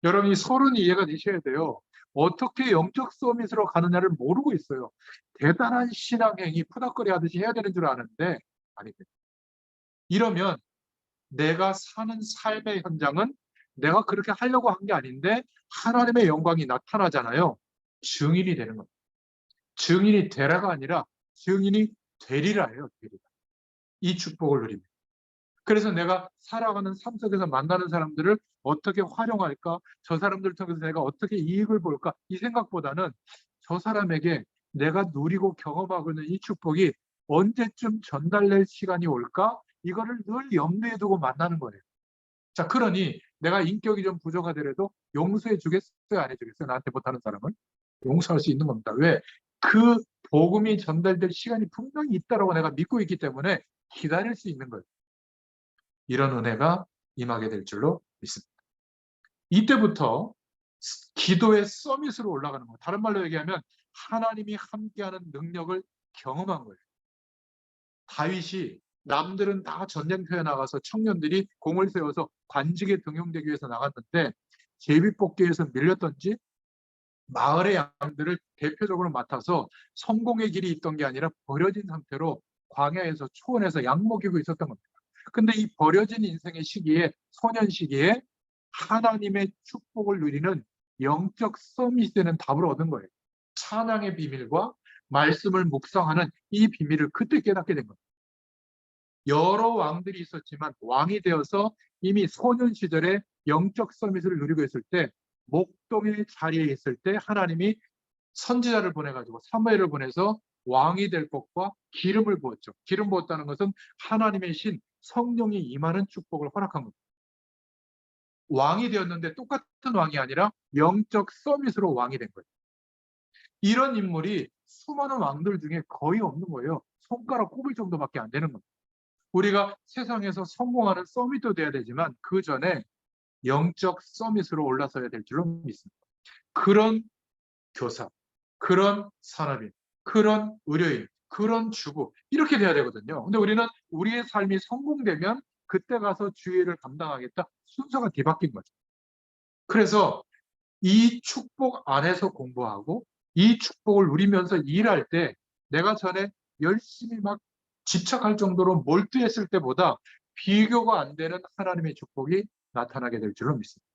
여러분이 서른이 이해가 되셔야 돼요. 어떻게 영적 서밋으로 가느냐를 모르고 있어요. 대단한 신앙행위 푸닥거리 하듯이 해야 되는 줄 아는데 아닙니다. 이러면 내가 사는 삶의 현장은 내가 그렇게 하려고 한 게 아닌데 하나님의 영광이 나타나잖아요. 증인이 되는 겁니다. 증인이 되라가 아니라 증인이 되리라예요. 되리라. 이 축복을 누립니다. 그래서 내가 살아가는 삶 속에서 만나는 사람들을 어떻게 활용할까? 저 사람들을 통해서 내가 어떻게 이익을 볼까? 이 생각보다는 저 사람에게 내가 누리고 경험하고 있는 이 축복이 언제쯤 전달될 시간이 올까? 이거를 늘 염두에 두고 만나는 거예요. 자, 그러니 내가 인격이 좀 부족하더라도 용서해 주겠어요? 안 해주겠어요? 나한테 못하는 사람은? 용서할 수 있는 겁니다. 왜? 그 복음이 전달될 시간이 분명히 있다고 내가 믿고 있기 때문에 기다릴 수 있는 거예요. 이런 은혜가 임하게 될 줄로 믿습니다. 이때부터 기도의 서밋으로 올라가는 거예요. 다른 말로 얘기하면 하나님이 함께하는 능력을 경험한 거예요. 다윗이 남들은 다 전쟁터에 나가서 청년들이 공을 세워서 관직에 등용되기 위해서 나갔는데 제비뽑기에서 밀렸던지 마을의 양들을 대표적으로 맡아서 성공의 길이 있던 게 아니라 버려진 상태로 광야에서 초원에서 양 먹이고 있었던 겁니다. 근데 이 버려진 인생의 시기에 소년 시기에 하나님의 축복을 누리는 영적 서밋이 되는 답을 얻은 거예요. 찬양의 비밀과 말씀을 묵상하는 이 비밀을 그때 깨닫게 된 겁니다. 여러 왕들이 있었지만 왕이 되어서 이미 소년 시절에 영적 서밋을 누리고 있을 때 목동의 자리에 있을 때 하나님이 선지자를 보내가지고 사무엘을 보내서 왕이 될 것과 기름을 부었죠. 기름 부었다는 것은 하나님의 신 성령이 임하는 축복을 허락한 겁니다. 왕이 되었는데 똑같은 왕이 아니라 영적 서밋으로 왕이 된 거예요. 이런 인물이 수많은 왕들 중에 거의 없는 거예요. 손가락 꼽을 정도밖에 안 되는 겁니다. 우리가 세상에서 성공하는 서밋도 돼야 되지만 그 전에 영적 서밋으로 올라서야 될 줄로 믿습니다. 그런 교사, 그런 산업인, 그런 의료인, 그런 주부 이렇게 돼야 되거든요. 근데 우리는 우리의 삶이 성공되면 그때 가서 주의를 감당하겠다. 순서가 뒤바뀐 거죠. 그래서 이 축복 안에서 공부하고 이 축복을 누리면서 일할 때 내가 전에 열심히 막 집착할 정도로 몰두했을 때보다 비교가 안 되는 하나님의 축복이 나타나게 될 줄로 믿습니다.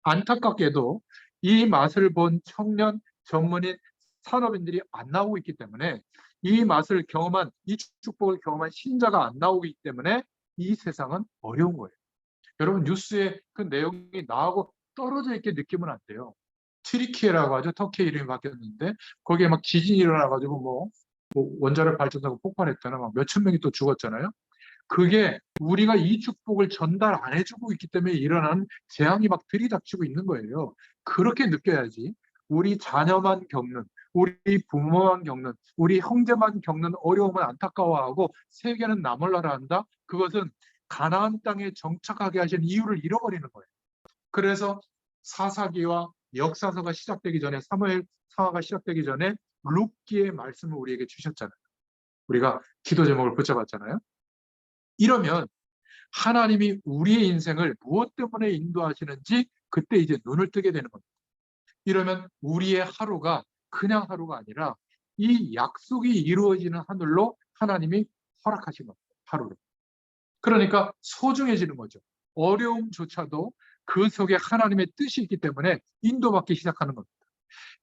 안타깝게도 이 맛을 본 청년 전문인 산업인들이 안 나오고 있기 때문에 이 맛을 경험한 이 축복을 경험한 신자가 안 나오기 때문에 이 세상은 어려운 거예요. 여러분 뉴스에 그 내용이 나하고 떨어져 있게 느끼면 안 돼요. 트리키에라고 하죠. 터키 이름이 바뀌었는데 거기에 막 지진이 일어나가지고 뭐 원자력 발전소가 폭발했잖아요. 막 몇천 명이 또 죽었잖아요. 그게 우리가 이 축복을 전달 안 해주고 있기 때문에 일어나는 재앙이 막 들이닥치고 있는 거예요. 그렇게 느껴야지. 우리 자녀만 겪는, 우리 부모만 겪는, 우리 형제만 겪는 어려움을 안타까워하고 세계는 나몰라라 한다. 그것은 가나안 땅에 정착하게 하신 이유를 잃어버리는 거예요. 그래서 사사기와 역사서가 시작되기 전에 사무엘 사화가 시작되기 전에 룻기의 말씀을 우리에게 주셨잖아요. 우리가 기도 제목을 붙여봤잖아요. 이러면 하나님이 우리의 인생을 무엇 때문에 인도하시는지 그때 이제 눈을 뜨게 되는 겁니다. 이러면 우리의 하루가 그냥 하루가 아니라 이 약속이 이루어지는 하늘로 하나님이 허락하신 겁니다. 하루를. 그러니까 소중해지는 거죠. 어려움조차도 그 속에 하나님의 뜻이 있기 때문에 인도받기 시작하는 겁니다.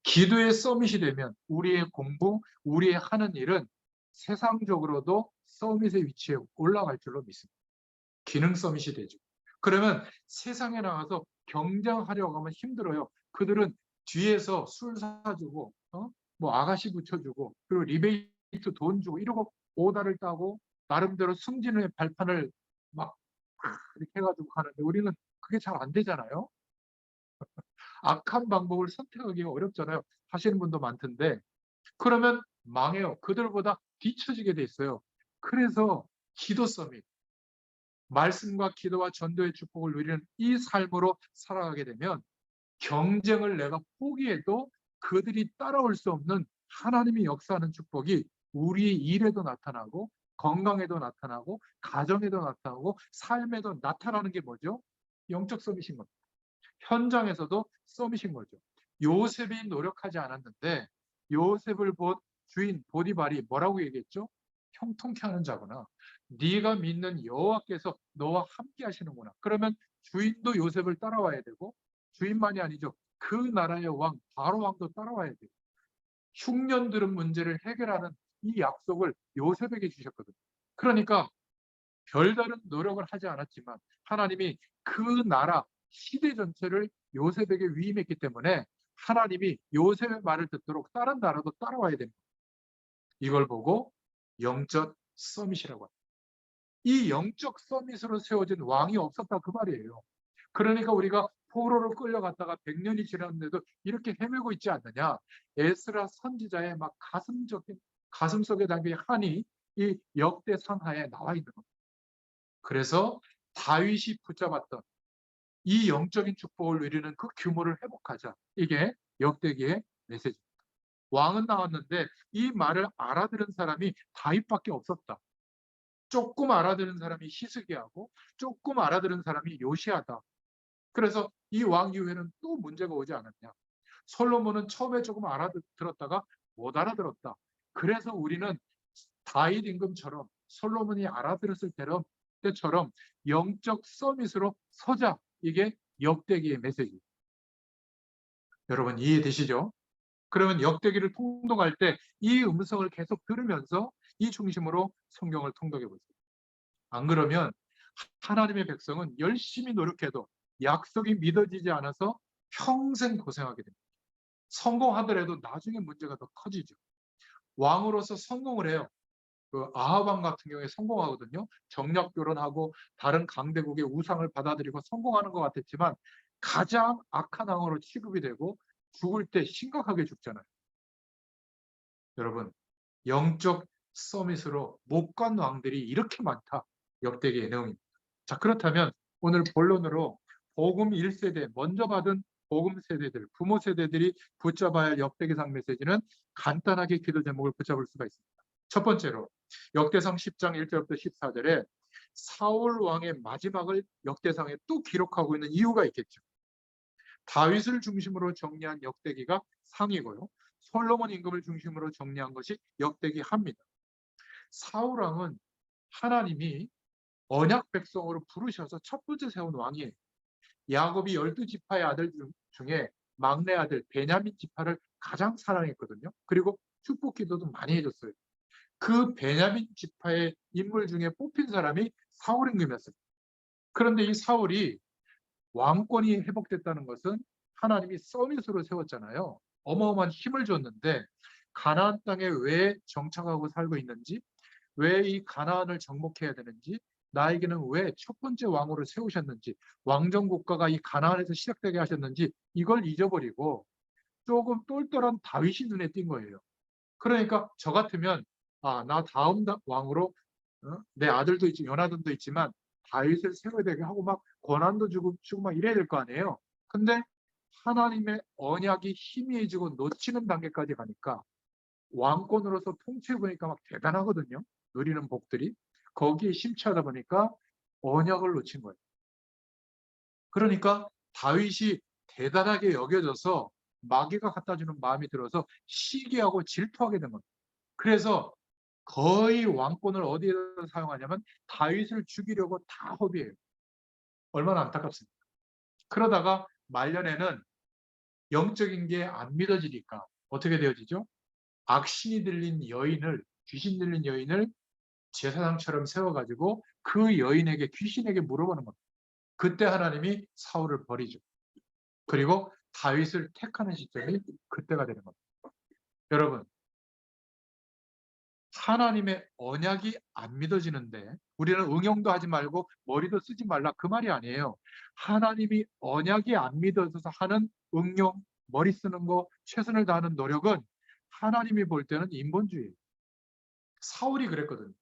기도의 서밋이 되면 우리의 공부, 우리의 하는 일은 세상적으로도 서밋의 위치에 올라갈 줄로 믿습니다. 기능 서밋이 되죠. 그러면 세상에 나가서 경쟁하려고 하면 힘들어요. 그들은 뒤에서 술 사주고, 뭐 아가씨 붙여주고, 그리고 리베이트 돈 주고 이러고 오다를 따고 나름대로 승진의 발판을 막 이렇게 해가지고 하는데 우리는 그게 잘 안 되잖아요. 악한 방법을 선택하기가 어렵잖아요. 하시는 분도 많던데 그러면 망해요. 그들보다 뒤처지게 돼 있어요. 그래서 기도 서밋, 말씀과 기도와 전도의 축복을 누리는 이 삶으로 살아가게 되면 경쟁을 내가 포기해도 그들이 따라올 수 없는 하나님이 역사하는 축복이 우리의 일에도 나타나고 건강에도 나타나고 가정에도 나타나고 삶에도 나타나는 게 뭐죠? 영적 서밋인 겁니다. 현장에서도 서밋인 거죠. 요셉이 노력하지 않았는데 요셉을 본 주인 보디발이 뭐라고 얘기했죠? 형통케 하는 자구나. 네가 믿는 여호와께서 너와 함께 하시는구나. 그러면 주인도 요셉을 따라와야 되고 주인만이 아니죠. 그 나라의 왕 바로 왕도 따라와야 돼요. 흉년 들은 문제를 해결하는 이 약속을 요셉에게 주셨거든요. 그러니까 별다른 노력을 하지 않았지만 하나님이 그 나라 시대 전체를 요셉에게 위임했기 때문에 하나님이 요셉의 말을 듣도록 다른 나라도 따라와야 됩니다. 이걸 보고 영적 서밋이라고 합니다. 이 영적 서밋으로 세워진 왕이 없었다 그 말이에요. 그러니까 우리가 포로로 끌려갔다가 100년이 지났는데도 이렇게 헤매고 있지 않느냐. 에스라 선지자의 막 가슴 속에 담긴 한이 이 역대 상하에 나와 있는 겁니다. 그래서 다윗이 붙잡았던 이 영적인 축복을 누리는 그 규모를 회복하자. 이게 역대기의 메시지입니다. 왕은 나왔는데 이 말을 알아들은 사람이 다윗밖에 없었다. 조금 알아들은 사람이 히스기야고 조금 알아들은 사람이 요시야다. 그래서 이 왕 이후에는 또 문제가 오지 않았냐. 솔로몬은 처음에 조금 알아들었다가 못 알아들었다. 그래서 우리는 다윗 임금처럼 솔로몬이 알아들었을 때처럼 영적 서밋으로 서자. 이게 역대기의 메시지. 여러분 이해되시죠? 그러면 역대기를 통독할 때 이 음성을 계속 들으면서 이 중심으로 성경을 통독해 보세요. 안 그러면 하나님의 백성은 열심히 노력해도 약속이 믿어지지 않아서 평생 고생하게 됩니다. 성공하더라도 나중에 문제가 더 커지죠. 왕으로서 성공을 해요. 그 아합 왕 같은 경우에 성공하거든요. 정략 결혼하고 다른 강대국의 우상을 받아들이고 성공하는 것 같았지만 가장 악한 왕으로 취급이 되고 죽을 때 심각하게 죽잖아요. 여러분, 영적 서밋으로 못 간 왕들이 이렇게 많다. 역대기의 내용입니다. 자, 그렇다면 오늘 본론으로 복음 1세대, 먼저 받은 복음 세대들, 부모 세대들이 붙잡아야 할 역대기상 메시지는 간단하게 기도 제목을 붙잡을 수가 있습니다. 첫 번째로 역대상 10장 1절부터 14절에 사울 왕의 마지막을 역대상에 또 기록하고 있는 이유가 있겠죠. 다윗을 중심으로 정리한 역대기가 상이고요. 솔로몬 임금을 중심으로 정리한 것이 역대기 하입니다. 사울 왕은 하나님이 언약 백성으로 부르셔서 첫 번째 세운 왕이에요. 야곱이 12지파의 아들 중에 막내 아들 베냐민 지파를 가장 사랑했거든요. 그리고 축복 기도도 많이 해줬어요. 그 베냐민 지파의 인물 중에 뽑힌 사람이 사울 임금이었어요. 그런데 이 사울이 왕권이 회복됐다는 것은 하나님이 서밋으로 세웠잖아요. 어마어마한 힘을 줬는데 가나안 땅에 왜 정착하고 살고 있는지, 왜 이 가나안을 정복해야 되는지, 나에게는 왜 첫 번째 왕으로 세우셨는지, 왕정 국가가 이 가나안에서 시작되게 하셨는지 이걸 잊어버리고 조금 똘똘한 다윗이 눈에 띈 거예요. 그러니까 저 같으면 나 다음 왕으로 내 아들도 있지, 연하들도 있지만 다윗을 세워야 되게 하고 막 권한도 주고 막 이래야 될 거 아니에요. 근데 하나님의 언약이 희미해지고 놓치는 단계까지 가니까 왕권으로서 통치해 보니까 막 대단하거든요. 누리는 복들이. 거기에 심취하다 보니까 언약을 놓친 거예요. 그러니까 다윗이 대단하게 여겨져서 마귀가 갖다 주는 마음이 들어서 시기하고 질투하게 된 겁니다. 그래서 거의 왕권을 어디에다 사용하냐면 다윗을 죽이려고 다 허비해요. 얼마나 안타깝습니까? 그러다가 말년에는 영적인 게 안 믿어지니까 어떻게 되어지죠? 악신이 들린 여인을, 귀신 들린 여인을 제사장처럼 세워가지고 그 여인에게, 귀신에게 물어보는 겁니다. 그때 하나님이 사울을 버리죠. 그리고 다윗을 택하는 시점이 그때가 되는 겁니다. 여러분, 하나님의 언약이 안 믿어지는데 우리는 응용도 하지 말고 머리도 쓰지 말라 그 말이 아니에요. 하나님이 언약이 안 믿어져서 하는 응용, 머리 쓰는 거, 최선을 다하는 노력은 하나님이 볼 때는 인본주의예요. 사울이 그랬거든요.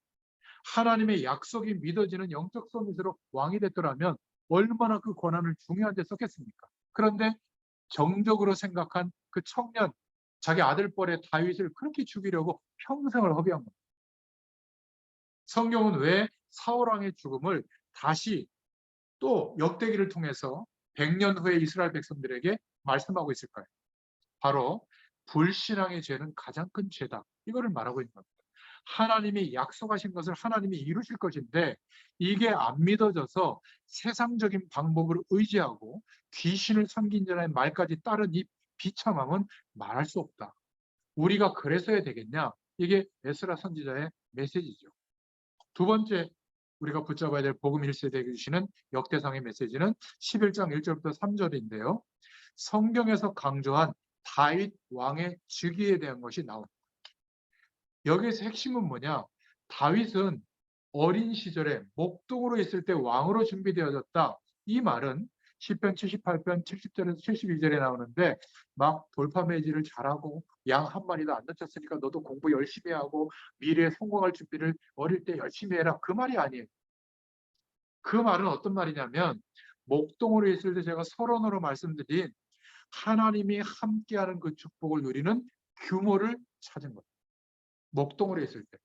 하나님의 약속이 믿어지는 영적 서밋으로 왕이 됐더라면 얼마나 그 권한을 중요한 데 썼겠습니까? 그런데 정적으로 생각한 그 청년, 자기 아들뻘의 다윗을 그렇게 죽이려고 평생을 허비한 겁니다. 성경은 왜 사울왕의 죽음을 다시 또 역대기를 통해서 100년 후에 이스라엘 백성들에게 말씀하고 있을까요? 바로 불신앙의 죄는 가장 큰 죄다. 이거를 말하고 있는 겁니다. 하나님이 약속하신 것을 하나님이 이루실 것인데 이게 안 믿어져서 세상적인 방법을 의지하고 귀신을 섬긴 자의 말까지 따른 이 비참함은 말할 수 없다. 우리가 그래서야 되겠냐? 이게 에스라 선지자의 메시지죠. 두 번째 우리가 붙잡아야 될 복음 1세대에 주시는 역대상의 메시지는 11장 1절부터 3절인데요. 성경에서 강조한 다윗 왕의 즉위에 대한 것이 나옵니다. 여기에서 핵심은 뭐냐? 다윗은 어린 시절에 목동으로 있을 때 왕으로 준비되어졌다. 이 말은 시편 78편 70절에서 72절에 나오는데 막 돌파매질을 잘하고 양 한 마리도 안 다쳤으니까 너도 공부 열심히 하고 미래에 성공할 준비를 어릴 때 열심히 해라. 그 말이 아니에요. 그 말은 어떤 말이냐면 목동으로 있을 때 제가 서론으로 말씀드린 하나님이 함께하는 그 축복을 누리는 규모를 찾은 거예요. 목동으로 있을 때.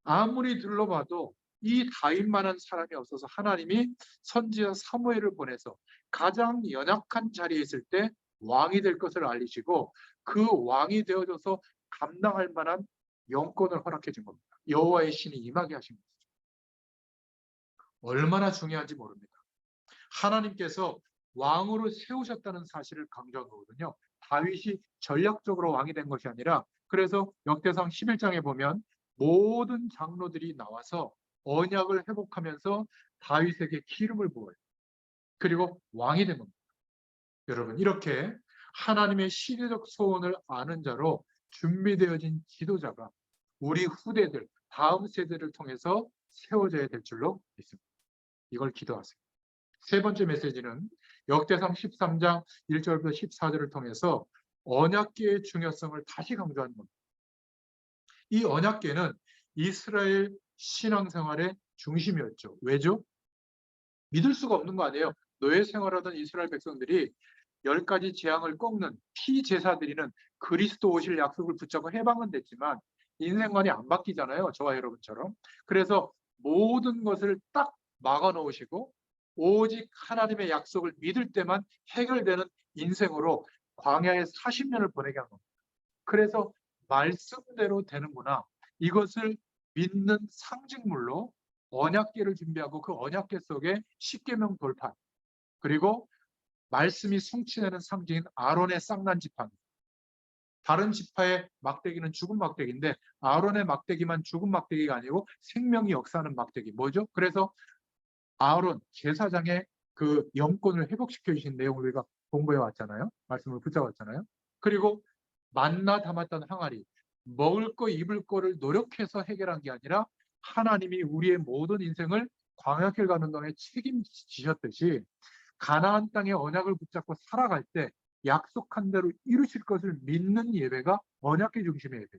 아무리 둘러봐도 이 다윗만한 사람이 없어서 하나님이 선지자 사무엘을 보내서 가장 연약한 자리에 있을 때 왕이 될 것을 알리시고 그 왕이 되어져서 감당할 만한 영권을 허락해 준 겁니다. 여호와의 신이 임하게 하신 것이죠. 얼마나 중요한지 모릅니다. 하나님께서 왕으로 세우셨다는 사실을 강조한 거거든요. 다윗이 전략적으로 왕이 된 것이 아니라 그래서 역대상 11장에 보면 모든 장로들이 나와서 언약을 회복하면서 다윗에게 기름을 부어요. 그리고 왕이 된 겁니다. 여러분 이렇게 하나님의 시대적 소원을 아는 자로 준비되어진 지도자가 우리 후대들, 다음 세대를 통해서 세워져야 될 줄로 믿습니다. 이걸 기도하세요. 세 번째 메시지는 역대상 13장 1절부터 14절을 통해서 언약궤의 중요성을 다시 강조하는 겁니다. 이 언약궤는 이스라엘 신앙생활의 중심이었죠. 왜죠? 믿을 수가 없는 거 아니에요. 노예 생활하던 이스라엘 백성들이 10가지 재앙을 꺾는 피제사 드리는 그리스도 오실 약속을 붙잡고 해방은 됐지만 인생관이 안 바뀌잖아요. 저와 여러분처럼. 그래서 모든 것을 딱 막아 놓으시고 오직 하나님의 약속을 믿을 때만 해결되는 인생으로 광야에 40년을 보내게 한 겁니다. 그래서 말씀대로 되는구나. 이것을 믿는 상징물로 언약궤를 준비하고 그 언약궤 속에 십계명 돌판, 그리고 말씀이 성취되는 상징인 아론의 쌍난 지팡이. 다른 지파의 막대기는 죽은 막대기인데 아론의 막대기만 죽은 막대기가 아니고 생명이 역사하는 막대기. 뭐죠? 그래서 아론 제사장의 그 영권을 회복시켜 주신 내용을 우리가 공부해 왔잖아요. 말씀을 붙잡았잖아요. 그리고 만나 담았던 항아리, 먹을 거 입을 거를 노력해서 해결한 게 아니라 하나님이 우리의 모든 인생을 광야길 가는 동안에 책임지셨듯이 가나안 땅의 언약을 붙잡고 살아갈 때 약속한 대로 이루실 것을 믿는 예배가 언약궤 중심의 예배.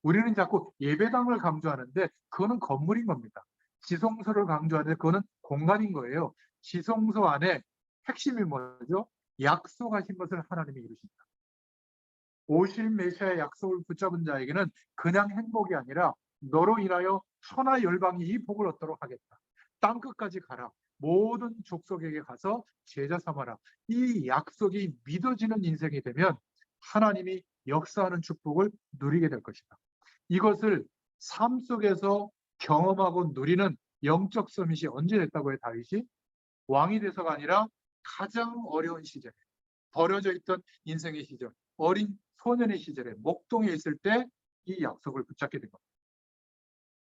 우리는 자꾸 예배당을 강조하는데 그거는 건물인 겁니다. 지성소를 강조하는데 그거는 공간인 거예요. 지성소 안에 핵심이 뭐죠? 약속하신 것을 하나님이 이루신다. 오실 메시아의 약속을 붙잡은 자에게는 그냥 행복이 아니라 너로 인하여 천하 열방이 이 복을 얻도록 하겠다. 땅끝까지 가라. 모든 족속에게 가서 제자 삼아라. 이 약속이 믿어지는 인생이 되면 하나님이 역사하는 축복을 누리게 될 것이다. 이것을 삶 속에서 경험하고 누리는 영적 서밋이 언제 됐다고 해요? 다윗이 왕이 돼서가 아니라 가장 어려운 시절에, 버려져 있던 인생의 시절, 어린 소년의 시절에 목동에 있을 때 이 약속을 붙잡게 된 겁니다.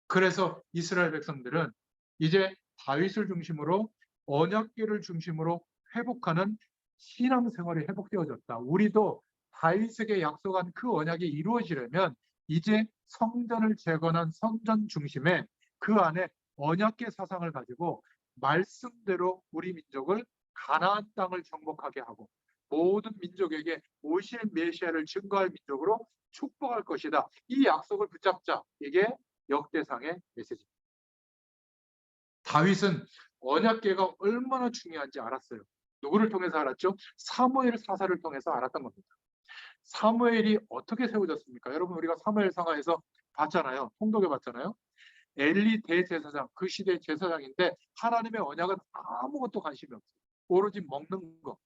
그래서 이스라엘 백성들은 이제 다윗을 중심으로 언약궤를 중심으로 회복하는 신앙생활이 회복되어졌다. 우리도 다윗에게 약속한 그 언약이 이루어지려면 이제 성전을 재건한 성전 중심에 그 안에 언약궤 사상을 가지고 말씀대로 우리 민족을 가나안 땅을 정복하게 하고 모든 민족에게 오실 메시아를 증거할 민족으로 축복할 것이다. 이 약속을 붙잡자. 이게 역대상의 메시지입니다. 다윗은 언약궤가 얼마나 중요한지 알았어요. 누구를 통해서 알았죠? 사무엘 사사를 통해서 알았던 겁니다. 사무엘이 어떻게 세워졌습니까? 여러분 우리가 사무엘 상하에서 봤잖아요. 통독에 봤잖아요. 엘리 대제사장, 그 시대의 제사장인데 하나님의 언약은 아무것도 관심이 없어요. 오로지 먹는 거.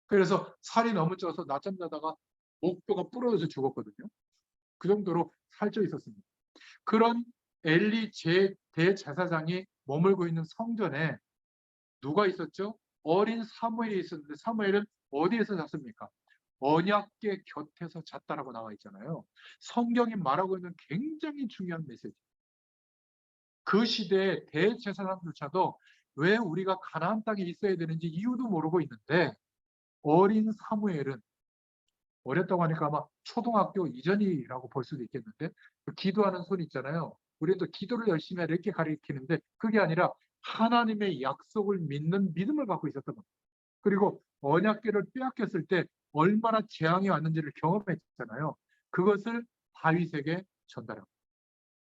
그래서 살이 너무 쪄서 낮잠 자다가 목뼈가 부러져서 죽었거든요. 그 정도로 살쪄 있었습니다. 그런 엘리 대제사장이 머물고 있는 성전에 누가 있었죠? 어린 사무엘이 있었는데 사무엘은 어디에서 잤습니까? 언약궤 곁에서 잤다라고 나와 있잖아요. 성경이 말하고 있는 굉장히 중요한 메시지. 그 시대의 대제사장조차도 왜 우리가 가나안 땅에 있어야 되는지 이유도 모르고 있는데 어린 사무엘은 어렸다고 하니까 아마 초등학교 이전이라고 볼 수도 있겠는데 기도하는 손 있잖아요. 우리는 또 기도를 열심히 하라 이렇게 가르치는데 그게 아니라 하나님의 약속을 믿는 믿음을 갖고 있었던 겁니다. 그리고 언약궤를 빼앗겼을 때 얼마나 재앙이 왔는지를 경험했잖아요. 그것을 다윗에게 전달합니다.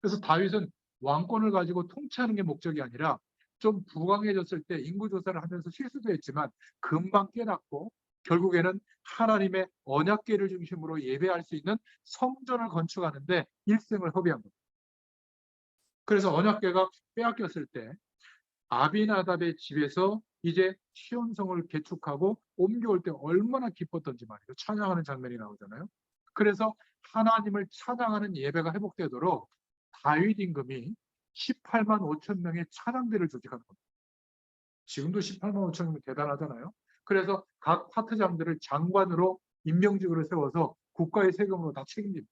그래서 다윗은 왕권을 가지고 통치하는 게 목적이 아니라 좀 부강해졌을 때 인구조사를 하면서 실수도 했지만 금방 깨닫고 결국에는 하나님의 언약궤를 중심으로 예배할 수 있는 성전을 건축하는데 일생을 허비한 겁니다. 그래서 언약궤가 빼앗겼을 때 아비나답의 집에서 이제 시온성을 개축하고 옮겨올 때 얼마나 기뻤던지 말이죠. 찬양하는 장면이 나오잖아요. 그래서 하나님을 찬양하는 예배가 회복되도록 다윗 임금이 18만 5천 명의 찬양대를 조직한 겁니다. 지금도 18만 5천 명이 대단하잖아요. 그래서 각 파트장들을 장관으로 임명직으로 세워서 국가의 세금으로 다 책임집니다.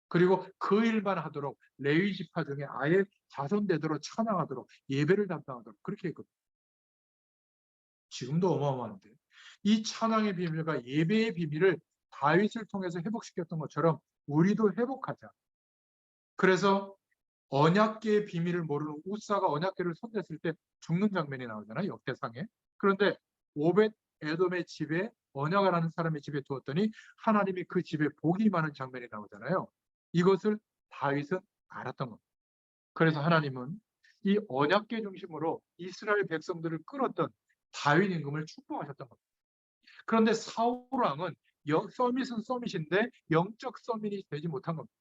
그리고 그 일만 하도록 레위 지파 중에 아예 자손대대로 찬양하도록 예배를 담당하도록 그렇게 했거든요. 지금도 어마어마한데 이 찬양의 비밀과 예배의 비밀을 다윗을 통해서 회복시켰던 것처럼 우리도 회복하자. 그래서 언약궤의 비밀을 모르는 우사가 언약궤를 손댔을 때 죽는 장면이 나오잖아요. 역대상에. 그런데 오벳 에돔의 집에 언약을 하는 사람의 집에 두었더니 하나님이 그 집에 복이 많은 장면이 나오잖아요. 이것을 다윗은 알았던 겁니다. 그래서 하나님은 이 언약궤 중심으로 이스라엘 백성들을 끌었던 다윗 임금을 축복하셨던 겁니다. 그런데 사울 왕은 서밋은 서밋인데 영적 서밋이 되지 못한 겁니다.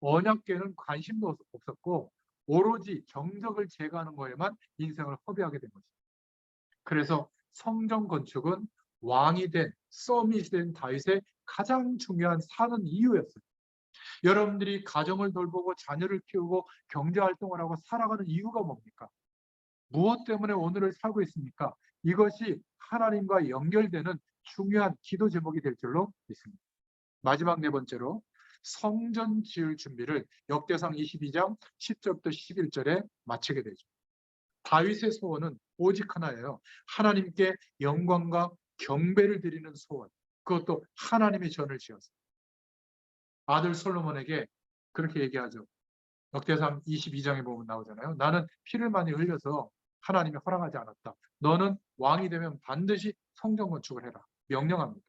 언약궤는 관심도 없었고 오로지 정적을 제거하는 거에만 인생을 허비하게 된 것입니다. 그래서 성전 건축은 왕이 된 서밋이 된 다윗의 가장 중요한 사는 이유였어요. 여러분들이 가정을 돌보고 자녀를 키우고 경제활동을 하고 살아가는 이유가 뭡니까? 무엇 때문에 오늘을 살고 있습니까? 이것이 하나님과 연결되는 중요한 기도 제목이 될 줄로 믿습니다. 마지막 네 번째로 성전 지을 준비를 역대상 22장 10절부터 11절에 마치게 되죠. 다윗의 소원은 오직 하나예요. 하나님께 영광과 경배를 드리는 소원. 그것도 하나님의 전을 지어서. 아들 솔로몬에게 그렇게 얘기하죠. 역대상 22장에 보면 나오잖아요. 나는 피를 많이 흘려서 하나님이 허락하지 않았다. 너는 왕이 되면 반드시 성전 건축을 해라. 명령합니다.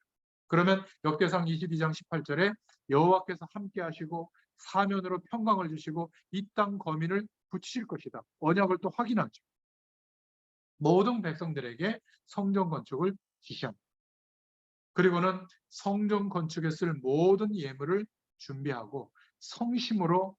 그러면 역대상 22장 18절에 여호와께서 함께 하시고 사면으로 평강을 주시고 이 땅 거민을 붙이실 것이다. 언약을 또 확인하죠. 모든 백성들에게 성전 건축을 지시합니다. 그리고는 성전 건축에 쓸 모든 예물을 준비하고 성심으로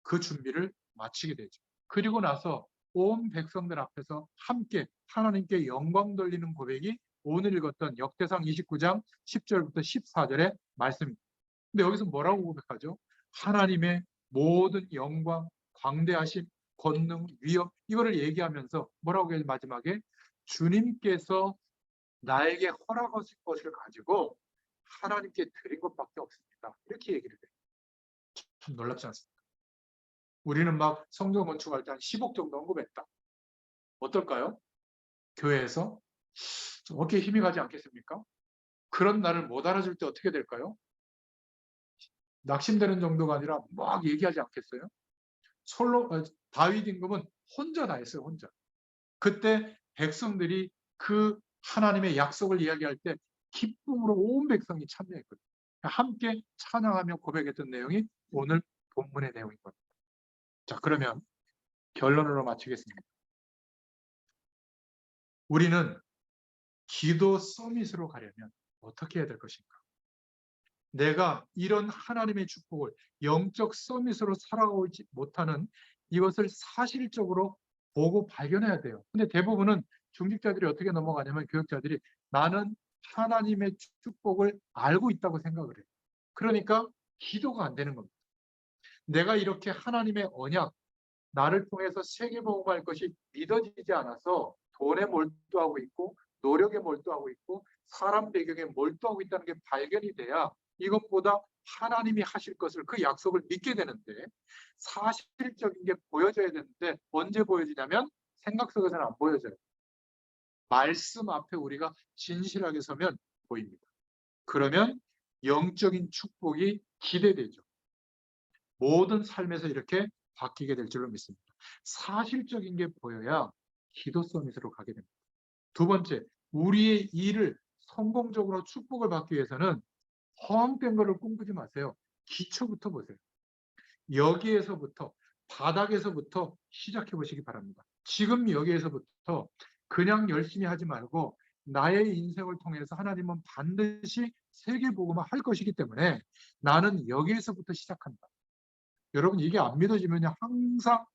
그 준비를 마치게 되죠. 그리고 나서 온 백성들 앞에서 함께 하나님께 영광 돌리는 고백이 오늘 읽었던 역대상 29장 10절부터 14절의 말씀입니다. 근데 여기서 뭐라고 고백하죠? 하나님의 모든 영광, 광대하심, 권능, 위엄 이거를 얘기하면서 뭐라고 해요? 마지막에 주님께서 나에게 허락하신 것을 가지고 하나님께 드린 것밖에 없습니다. 이렇게 얘기를 해요. 참 놀랍지 않습니까? 우리는 막 성전 건축할 때 한 10억 정도 언급했다. 어떨까요? 교회에서 어깨에 힘이 가지 않겠습니까? 그런 나를 못 알아줄 때 어떻게 될까요? 낙심되는 정도가 아니라 막 얘기하지 않겠어요? 다윗 임금은 혼자 다 했어요. 혼자. 그때 백성들이 그 하나님의 약속을 이야기할 때 기쁨으로 온 백성이 참여했거든요. 함께 찬양하며 고백했던 내용이 오늘 본문의 내용인 겁니다. 자, 그러면 결론으로 마치겠습니다. 우리는 기도 서밋으로 가려면 어떻게 해야 될 것인가? 내가 이런 하나님의 축복을 영적 서밋으로 살아오지 못하는 이것을 사실적으로 보고 발견해야 돼요. 근데 대부분은 중직자들이 어떻게 넘어가냐면 교육자들이 나는 하나님의 축복을 알고 있다고 생각을 해요. 그러니까 기도가 안 되는 겁니다. 내가 이렇게 하나님의 언약, 나를 통해서 세계복음할 것이 믿어지지 않아서 돈에 몰두하고 있고 노력에 몰두하고 있고 사람 배경에 몰두하고 있다는 게 발견이 돼야 이것보다 하나님이 하실 것을 그 약속을 믿게 되는데 사실적인 게 보여져야 되는데 언제 보여지냐면 생각 속에서는 안 보여져요. 말씀 앞에 우리가 진실하게 서면 보입니다. 그러면 영적인 축복이 기대되죠. 모든 삶에서 이렇게 바뀌게 될 줄로 믿습니다. 사실적인 게 보여야 기도 서밋으로 가게 됩니다. 두 번째, 우리의 일을 성공적으로 축복을 받기 위해서는 헛된 거를 꿈꾸지 마세요. 기초부터 보세요. 여기에서부터 바닥에서부터 시작해 보시기 바랍니다. 지금 여기에서부터 그냥 열심히 하지 말고 나의 인생을 통해서 하나님은 반드시 세계복음을 할 것이기 때문에 나는 여기에서부터 시작한다. 여러분 이게 안 믿어지면 항상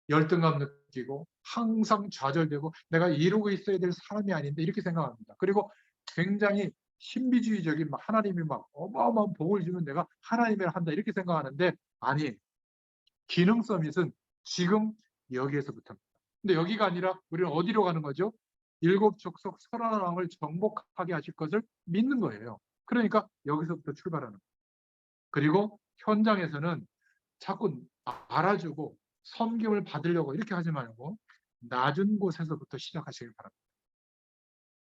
열등감 느끼고 항상 좌절되고 내가 이루고 있어야 될 사람이 아닌데 이렇게 생각합니다. 그리고 굉장히 신비주의적인 하나님이 막 어마어마한 복을 주면 내가 하나님을 한다 이렇게 생각하는데 아니 기능 서밋은 지금 여기에서부터입니다. 근데 여기가 아니라 우리는 어디로 가는 거죠? 일곱 족속 선한 왕을 정복하게 하실 것을 믿는 거예요. 그러니까 여기서부터 출발하는 거예요. 그리고 현장에서는 자꾸 알아주고 섬김을 받으려고 이렇게 하지 말고 낮은 곳에서부터 시작하시길 바랍니다.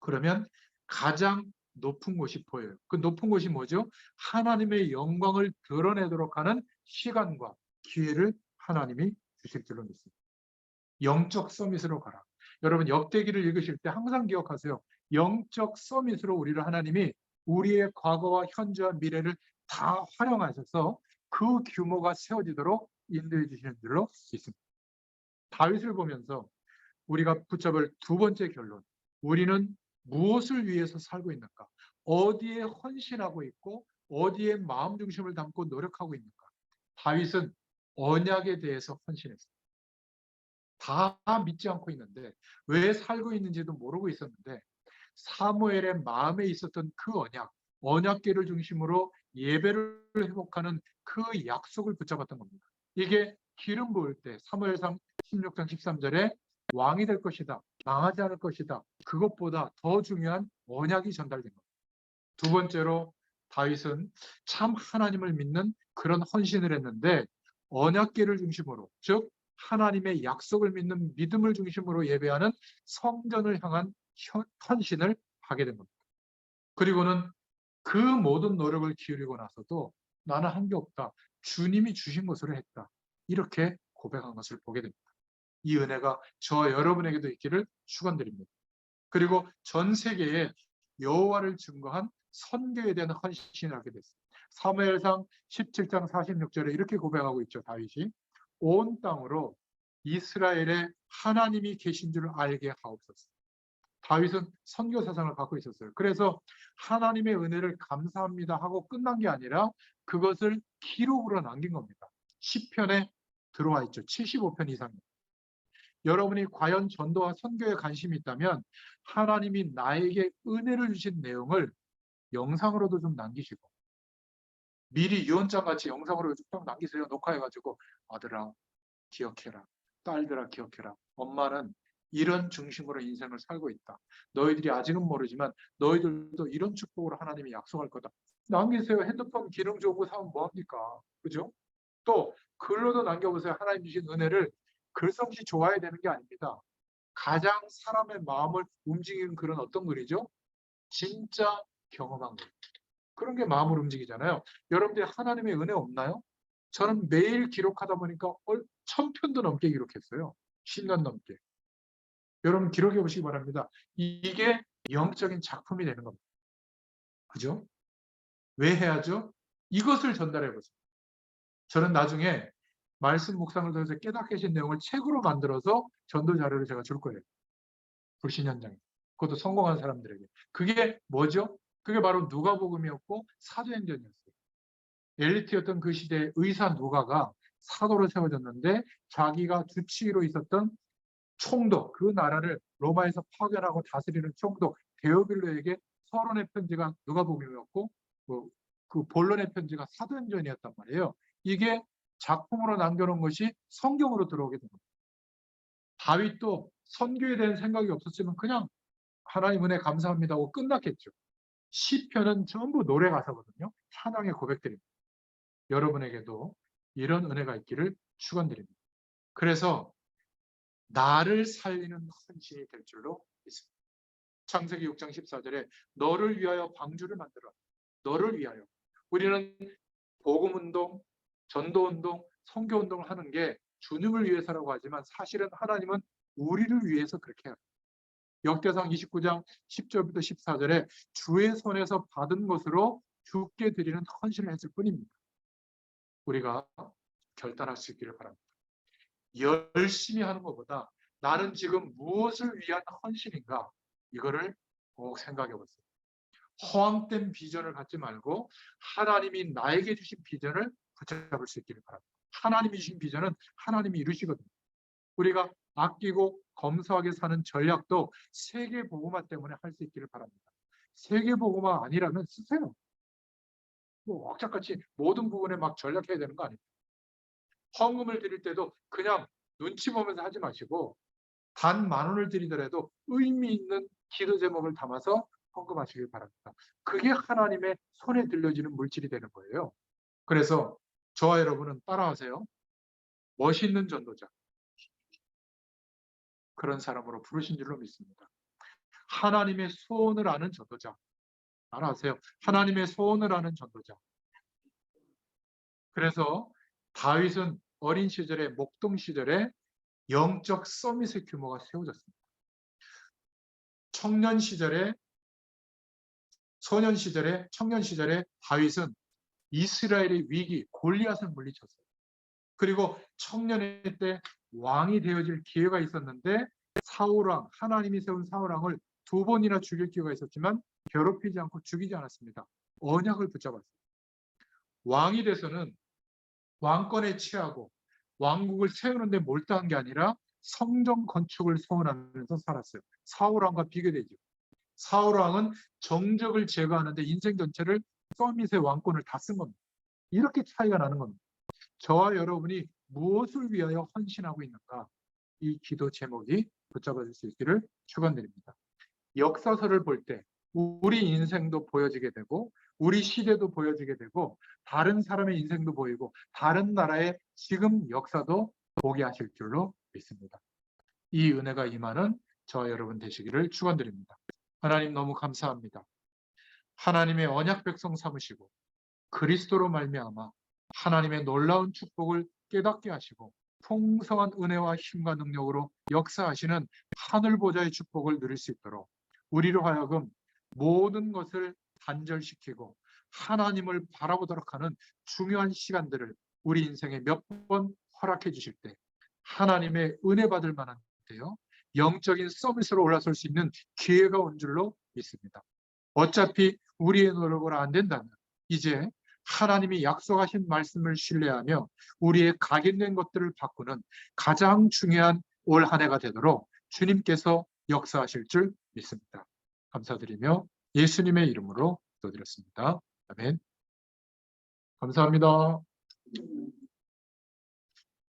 그러면 가장 높은 곳이 보여요. 그 높은 곳이 뭐죠? 하나님의 영광을 드러내도록 하는 시간과 기회를 하나님이 주실 줄로 믿습니다. 영적 서밋으로 가라. 여러분 역대기를 읽으실 때 항상 기억하세요. 영적 서밋으로 우리를 하나님이 우리의 과거와 현재와 미래를 다 활용하셔서 그 규모가 세워지도록 인도해 주시는 줄로 믿습니다. 다윗을 보면서 우리가 붙잡을 두 번째 결론, 우리는 무엇을 위해서 살고 있는가? 어디에 헌신하고 있고 어디에 마음 중심을 담고 노력하고 있는가? 다윗은 언약에 대해서 헌신했어요. 다 믿지 않고 있는데 왜 살고 있는지도 모르고 있었는데 사무엘의 마음에 있었던 그 언약궤를 중심으로 예배를 회복하는 그 약속을 붙잡았던 겁니다. 이게 기름 부을 때 사무엘상 16장 13절에 왕이 될 것이다, 망하지 않을 것이다, 그것보다 더 중요한 언약이 전달된 겁니다. 두 번째로 다윗은 참 하나님을 믿는 그런 헌신을 했는데 언약궤를 중심으로, 즉 하나님의 약속을 믿는 믿음을 중심으로 예배하는 성전을 향한 헌신을 하게 된 겁니다. 그리고는 그 모든 노력을 기울이고 나서도 나는 한 게 없다, 주님이 주신 것으로 했다, 이렇게 고백한 것을 보게 됩니다. 이 은혜가 저와 여러분에게도 있기를 축원드립니다. 그리고 전 세계에 여호와를 증거한 선교에 대한 헌신을 하게 됐습니다. 사무엘상 17장 46절에 이렇게 고백하고 있죠. 다윗이 온 땅으로 이스라엘에 하나님이 계신 줄 알게 하옵소서. 다윗은 선교 사상을 갖고 있었어요. 그래서 하나님의 은혜를 감사합니다 하고 끝난 게 아니라 그것을 기록으로 남긴 겁니다. 시편에 들어와 있죠. 75편 이상입니다. 여러분이 과연 전도와 선교에 관심이 있다면 하나님이 나에게 은혜를 주신 내용을 영상으로도 좀 남기시고, 미리 유언장 같이 영상으로 좀 남기세요. 녹화해가지고 아들아 기억해라, 딸들아 기억해라, 엄마는 이런 중심으로 인생을 살고 있다. 너희들이 아직은 모르지만 너희들도 이런 축복으로 하나님이 약속할 거다. 남기세요. 핸드폰 기능 좋은 거 사면 뭐합니까? 그죠? 또 글로도 남겨보세요. 하나님 주신 은혜를 글솜씨 좋아야 되는 게 아닙니다. 가장 사람의 마음을 움직이는 글은 어떤 글이죠? 진짜 경험한 글. 그런 게 마음을 움직이잖아요. 여러분들이 하나님의 은혜 없나요? 저는 매일 기록하다 보니까 1000편도 넘게 기록했어요. 10년 넘게. 여러분 기록해 보시기 바랍니다. 이게 영적인 작품이 되는 겁니다. 그죠? 왜 해야죠? 이것을 전달해 보세요. 저는 나중에 말씀 묵상을 통해서 깨닫게 하신 내용을 책으로 만들어서 전도 자료를 제가 줄 거예요. 불신 현장에. 그것도 성공한 사람들에게. 그게 뭐죠? 그게 바로 누가복음이었고 사도행전이었어요. 엘리트였던 그 시대의 의사 누가가 사도로 세워졌는데 자기가 주치의로 있었던 총독, 그 나라를 로마에서 파견하고 다스리는 총독 데오빌로에게 서론의 편지가 누가복음이었고 그 본론의 편지가 사도행전이었단 말이에요. 이게 작품으로 남겨놓은 것이 성경으로 들어오게 됩니다. 다윗도 선교에 대한 생각이 없었으면 그냥 하나님 은혜 감사합니다 하고 끝났겠죠. 시편은 전부 노래 가사거든요. 찬양의 고백들입니다. 여러분에게도 이런 은혜가 있기를 축원드립니다. 그래서 나를 살리는 헌신이 될 줄로 믿습니다. 창세기 6장 14절에 너를 위하여 방주를 만들어. 너를 위하여. 우리는 복음운동, 전도운동, 선교운동을 하는 게 주님을 위해서라고 하지만 사실은 하나님은 우리를 위해서 그렇게 해요. 역대상 29장 10절부터 14절에 주의 손에서 받은 것으로 주께 드리는 헌신을 했을 뿐입니다. 우리가 결단할 수 있기를 바랍니다. 열심히 하는 것보다 나는 지금 무엇을 위한 헌신인가, 이거를 꼭 생각해 보세요. 허황된 비전을 갖지 말고 하나님이 나에게 주신 비전을 붙잡을 수 있기를 바랍니다. 하나님이 주신 비전은 하나님이 이루시거든요. 우리가 아끼고 검소하게 사는 전략도 세계복음화 때문에 할 수 있기를 바랍니다. 세계복음화 아니라면 쓰세요. 뭐 억작같이 모든 부분에 막 전략해야 되는 거 아닙니다. 헌금을 드릴 때도 그냥 눈치 보면서 하지 마시고 단 10,000원을 드리더라도 의미 있는 기도 제목을 담아서 헌금하시길 바랍니다. 그게 하나님의 손에 들려지는 물질이 되는 거예요. 그래서 저와 여러분은 따라하세요. 멋있는 전도자. 그런 사람으로 부르신 줄로 믿습니다. 하나님의 소원을 아는 전도자. 따라하세요. 하나님의 소원을 아는 전도자. 그래서 다윗은 어린 시절에 목동 시절에 영적 서밋의 규모가 세워졌습니다. 청년 시절에 다윗은 이스라엘의 위기 골리앗을 물리쳤어요. 그리고 청년의 때 왕이 되어질 기회가 있었는데 사울왕, 하나님이 세운 사울왕을 2번이나 죽일 기회가 있었지만 괴롭히지 않고 죽이지 않았습니다. 언약을 붙잡았어요. 왕이 돼서는 왕권에 취하고 왕국을 세우는 데 몰두한 게 아니라 성전 건축을 소원하면서 살았어요. 사울왕과 비교되죠. 사울왕은 정적을 제거하는데 인생 전체를 서밋의 왕권을 다 쓴 겁니다. 이렇게 차이가 나는 겁니다. 저와 여러분이 무엇을 위하여 헌신하고 있는가, 이 기도 제목이 붙잡아줄 수 있기를 축원드립니다. 역사서를 볼 때 우리 인생도 보여지게 되고 우리 시대도 보여지게 되고 다른 사람의 인생도 보이고 다른 나라의 지금 역사도 보게 하실 줄로 믿습니다. 이 은혜가 임하는 저와 여러분 되시기를 축원드립니다. 하나님 너무 감사합니다. 하나님의 언약 백성 삼으시고 그리스도로 말미암아 하나님의 놀라운 축복을 깨닫게 하시고 풍성한 은혜와 힘과 능력으로 역사하시는 하늘 보좌의 축복을 누릴 수 있도록 우리로 하여금 모든 것을 단절시키고 하나님을 바라보도록 하는 중요한 시간들을 우리 인생에 몇 번 허락해 주실 때 하나님의 은혜 받을 만한 데요, 영적인 서밋으로 올라설 수 있는 기회가 온 줄로 믿습니다. 어차피 우리의 노력으로 안 된다면 이제 하나님이 약속하신 말씀을 신뢰하며 우리의 각인된 것들을 바꾸는 가장 중요한 올 한 해가 되도록 주님께서 역사하실 줄 믿습니다. 감사드리며 예수님의 이름으로 기도드렸습니다. 아멘. 감사합니다.